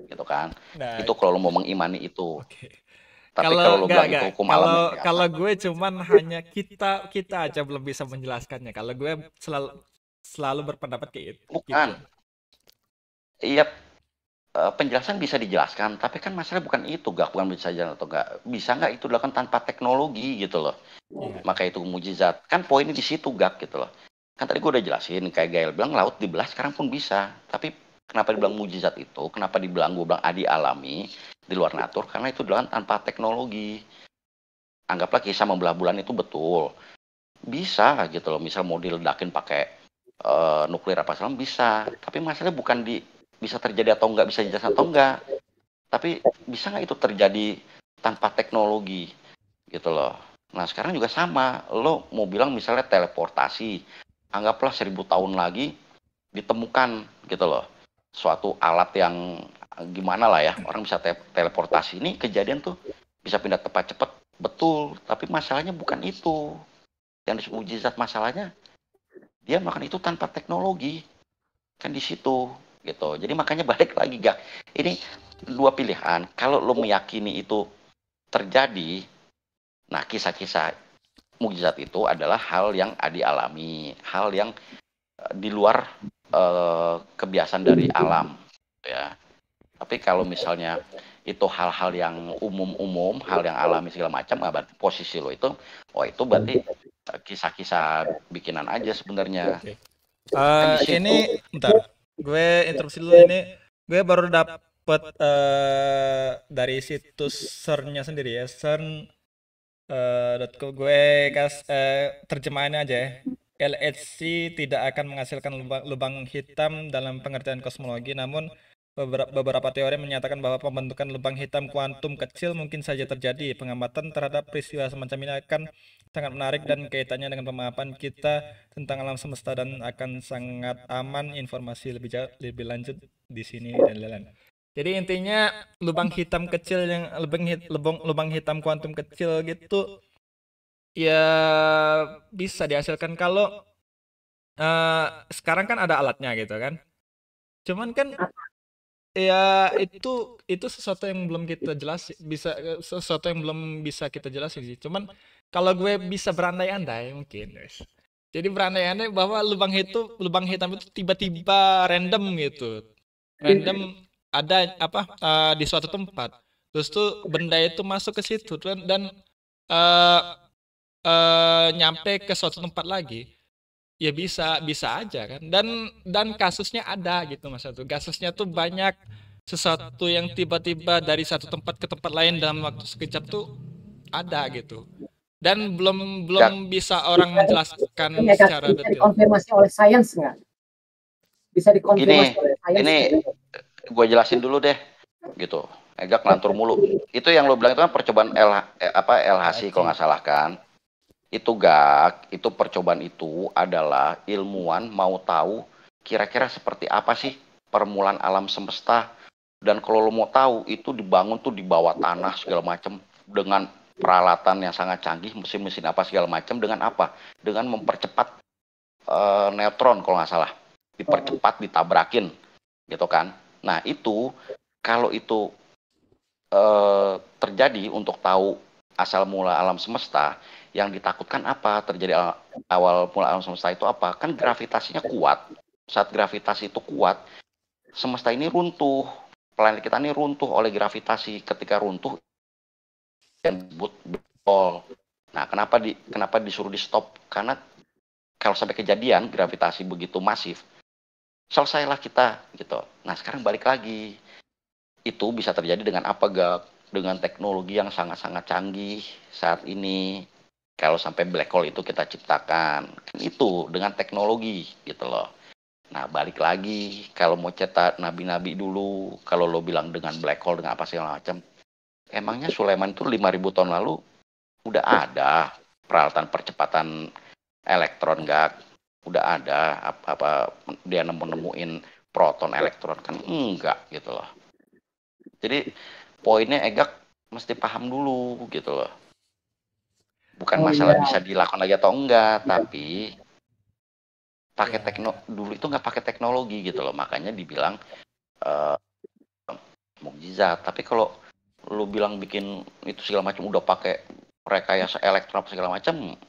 gitu kan. Nah, itu kalau lo mau mengimani itu. Oke. Tapi kalau lo bilang itu hukum alam yang biasa. Kalau gue cuman hanya kita aja belum bisa menjelaskannya. Kalau gue selalu berpendapat kayak gitu. Bukan. Iya, penjelasan bisa dijelaskan, tapi kan masalah bukan itu, bukan bisa jalan atau enggak. Bisa nggak itu dilakukan tanpa teknologi gitu loh. Iya. Maka itu mujizat. Kan poinnya di situ, gitu loh. Kan tadi gue udah jelasin, kayak Gael bilang laut dibelah sekarang pun bisa. Tapi kenapa dibilang mujizat itu? Kenapa gue bilang adi alami, di luar natur? Karena itu dilakukan tanpa teknologi. Anggaplah kisah membelah bulan itu betul. Bisa gitu loh. Misal mau diledakin pakai nuklir apa saja bisa. Tapi masalahnya bukan bisa terjadi atau enggak, bisa dijelaskan atau enggak. Tapi bisa nggak itu terjadi tanpa teknologi gitu loh. Nah sekarang juga sama. Lo mau bilang misalnya teleportasi. Anggaplah 1000 tahun lagi ditemukan gitu loh suatu alat yang gimana lah ya, orang bisa teleportasi. Ini kejadian tuh bisa pindah tempat cepat, betul, tapi masalahnya bukan itu yang disebut mujizat. Masalahnya dia melakukan itu tanpa teknologi, kan di situ gitu. Jadi makanya balik lagi, Gak, ini dua pilihan. Kalau lo meyakini itu terjadi, nah kisah-kisah mukjizat itu adalah hal yang adi alami, hal yang di luar kebiasaan dari alam ya. Tapi kalau misalnya itu hal-hal yang umum, hal yang alami segala macam, berarti posisi lo itu, itu berarti kisah-kisah bikinan aja sebenarnya. Okay. Ini bentar, gue interupsi dulu. Ini gue baru dapet dari situs CERN-nya sendiri ya, CERN.co. Gue terjemahannya aja ya. LHC tidak akan menghasilkan lubang hitam dalam pengertian kosmologi, namun beberapa teori menyatakan bahwa pembentukan lubang hitam kuantum kecil mungkin saja terjadi. Pengamatan terhadap peristiwa semacam ini akan sangat menarik dan kaitannya dengan pemahaman kita tentang alam semesta, dan akan sangat aman. Informasi lebih lanjut di sini dan lain-lain. Jadi intinya lubang hitam kecil yang lubang hitam kuantum kecil gitu ya bisa dihasilkan kalau sekarang kan ada alatnya gitu kan. Cuman kan ya itu sesuatu yang belum kita jelasin, sesuatu yang belum bisa kita jelasin sih. Cuman kalau gue bisa berandai-andai mungkin, guys. Jadi berandai-andai bahwa lubang hitam itu tiba-tiba random gitu. Random ada di suatu tempat. Terus tuh benda itu masuk ke situ dan nyampe ke suatu tempat lagi. Ya bisa aja kan. Dan kasusnya ada gitu Mas Satu. Kasusnya tuh banyak, sesuatu yang tiba-tiba dari satu tempat ke tempat lain dalam waktu sekejap tuh ada gitu. Dan belum bisa orang menjelaskan Ini secara bisa detail. dikonfirmasi oleh sains nggak? Bisa dikonfirmasi oleh sains. Ini gue jelasin dulu deh, gitu. Egak ngelantur mulu. Itu yang lo bilang itu kan percobaan LHC kalau nggak salah kan? Itu itu percobaan itu adalah ilmuwan mau tahu kira-kira seperti apa sih permulaan alam semesta. Dan kalau lo mau tahu itu dibangun tuh di bawah tanah segala macam dengan peralatan yang sangat canggih, mesin-mesin apa segala macam, dengan apa? Dengan mempercepat neutron kalau nggak salah, dipercepat, ditabrakin, gitu kan? Nah itu kalau itu terjadi untuk tahu asal mula alam semesta, yang ditakutkan apa terjadi awal mula alam semesta itu apa? Kan gravitasinya kuat. Saat gravitasi itu kuat, semesta ini runtuh. Planet kita ini runtuh oleh gravitasi. Ketika runtuh, yang disebut black hole. Nah, kenapa disuruh di stop? Karena kalau sampai kejadian gravitasi begitu masif, selesailah kita gitu. Nah, sekarang balik lagi. Itu bisa terjadi dengan apa, Gak? Dengan teknologi yang sangat-sangat canggih saat ini. Kalau sampai black hole itu kita ciptakan, itu dengan teknologi gitu loh. Nah, balik lagi, kalau mau cetak nabi-nabi dulu, kalau lo bilang dengan black hole, dengan apa segala macam, emangnya Sulaiman itu 5.000 tahun lalu udah ada peralatan percepatan elektron, Gak? Udah ada apa dia nemuin proton elektron kan? Enggak gitu loh. Jadi poinnya Egak mesti paham dulu gitu loh. Bukan masalah bisa dilakukan lagi atau enggak, tapi pakai dulu itu nggak pakai teknologi gitu loh, makanya dibilang mukjizat. Tapi kalau lu bilang bikin itu segala macam udah pakai rekayasa elektron segala macam,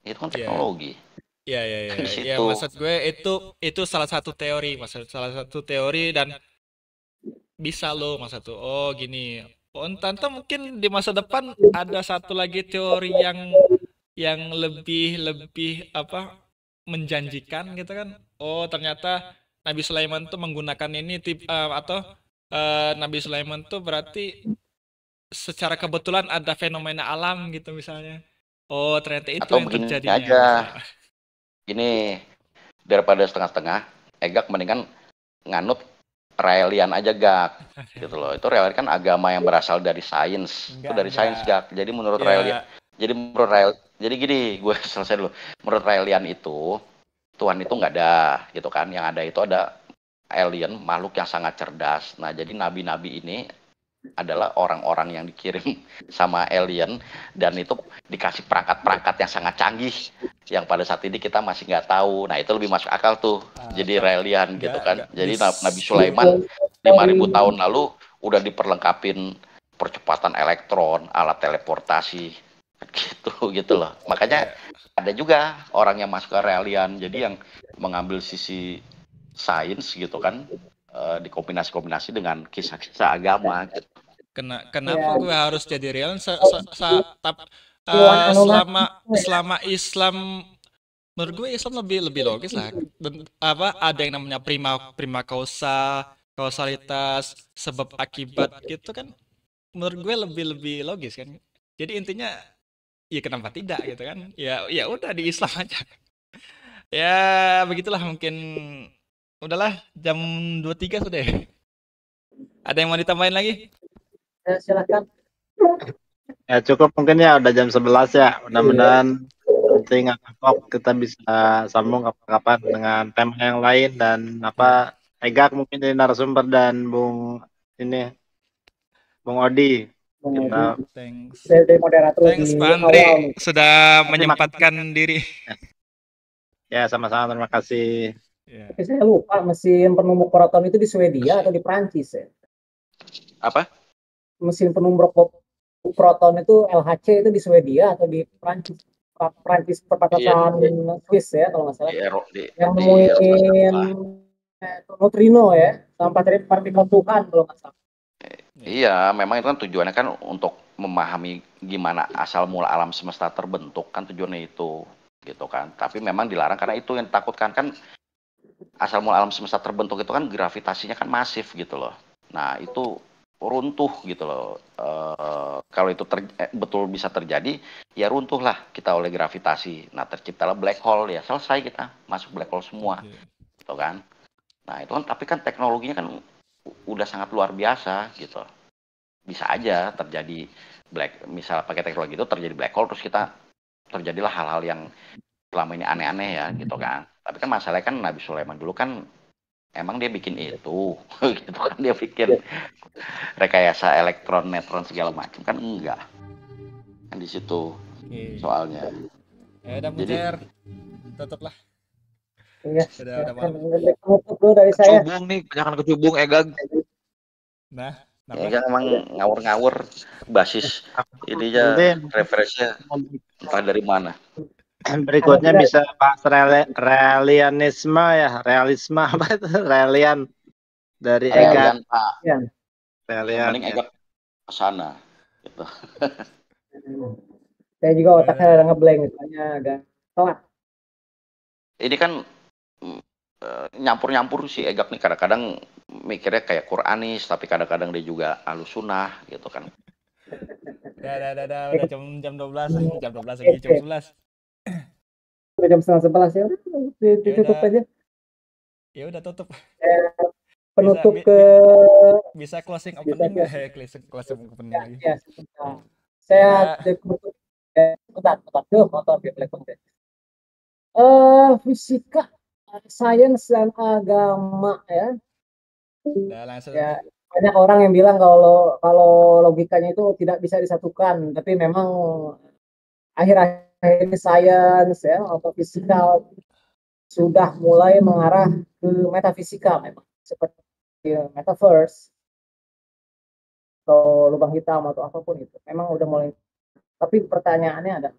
itu kan teknologi. Ya, maksud gue itu salah satu teori, dan bisa lo maksud tuh. Oh gini. Oh, entah mungkin di masa depan ada satu lagi teori yang lebih menjanjikan gitu kan. Oh ternyata Nabi Sulaiman tuh menggunakan ini Nabi Sulaiman tuh berarti secara kebetulan ada fenomena alam gitu misalnya. Oh ternyata itu atau yang begini terjadinya. Aja. Ini daripada setengah-setengah, Egak mendingan nganut Raelian aja, Gak, gitu loh. Itu Raelian kan agama yang berasal dari sains. Itu dari sains, Gak. Jadi menurut Raelian, jadi gini, gue selesai dulu. Menurut Raelian itu Tuhan itu nggak ada, gitu kan? Yang ada itu ada alien, makhluk yang sangat cerdas. Nah, jadi nabi-nabi ini adalah orang-orang yang dikirim sama alien dan itu dikasih perangkat-perangkat yang sangat canggih yang pada saat ini kita masih nggak tahu. Nah itu lebih masuk akal tuh. Jadi Raelian gitu kan. Jadi Nabi Sulaiman 5.000 tahun lalu udah diperlengkapin percepatan elektron, alat teleportasi gitu loh. Makanya ada juga orang yang masuk ke Raelian, jadi yang mengambil sisi sains gitu kan, dikombinasi dengan kisah-kisah agama gitu. Kenapa gue harus jadi real? Selama Islam, menurut gue Islam lebih logis lah. Dan ada yang namanya prima kausalitas, sebab akibat gitu kan. Menurut gue lebih logis kan. Jadi intinya ya kenapa tidak gitu kan? Ya udah di Islam aja. Ya begitulah, mungkin udahlah jam 23 sudah. Ada yang mau ditambahin lagi? Silakan. Ya cukup mungkin ya, udah jam 11 ya. Mudah-mudahan nanti kita bisa sambung kapan-kapan dengan tema yang lain dan Egak mungkin jadi narasumber dan Bung Odi. Thanks Pak Andre sudah menyempatkan diri. Ya sama-sama, terima kasih. Tapi saya lupa mesin penumbuk proton itu di Swedia atau di Prancis ya? Apa? Mesin penumbuk proton itu LHC itu di Swedia atau di Prancis? Prancis perbatasan Swiss ya kalau nggak salah. Yang di nemuin neutrino ya, sama partikel Tuhan kalau nggak salah. Iya, memang itu kan tujuannya kan untuk memahami gimana asal mula alam semesta terbentuk, kan tujuannya itu gitu kan. Tapi memang dilarang karena itu yang ditakutkan kan, asal mula alam semesta terbentuk itu kan gravitasinya kan masif gitu loh. Nah itu runtuh gitu loh. Kalau itu betul bisa terjadi, ya runtuhlah kita oleh gravitasi. Nah terciptalah black hole, ya selesai kita masuk black hole semua, gitu kan. Nah itu kan, tapi kan teknologinya kan udah sangat luar biasa gitu. Bisa aja terjadi misal pakai teknologi itu terjadi black hole, terus kita terjadilah hal-hal yang selama ini aneh-aneh ya gitu kan. Tapi kan masalahnya kan Nabi Sulaiman dulu kan emang dia bikin itu gitu kan, dia bikin rekayasa elektron, neutron segala macam kan, enggak kan di situ soalnya. Udah Jadi Mujer, tutup lah. Iya. Udah malam. Tutup dulu dari saya. Kecubung nih, kebanyakan kecubung Egag. Nah, ya emang ngawur-ngawur basis ininya, referensinya entah dari mana. Berikutnya bisa bahas realisme ya, realisme apa itu? Relian dari Ega. Pak. Relian. Mending Ega ke sana gitu. Saya juga otaknya ada ngeblank, misalnya agak telat. Ini kan nyampur-nyampur si Egap nih, kadang-kadang mikirnya kayak Quranis, tapi kadang-kadang dia juga Ahlussunnah gitu kan. Udah jam 12 lagi, jam 11. Udah jam 10:30 ya, ditutup aja. Ya udah tutup. Penutup bisa closing opening nggak? Closing opening lagi. Ya, saya tutup. Bentar, motor di telepon deh. Fisika, sains dan agama ya. Udah langsung. Ya, banyak orang yang bilang kalau logikanya itu tidak bisa disatukan, tapi memang akhir-akhir ini sains ya atau fisika sudah mulai mengarah ke metafisika, memang seperti metaverse atau lubang hitam atau apapun itu, memang udah mulai. Tapi pertanyaannya ada,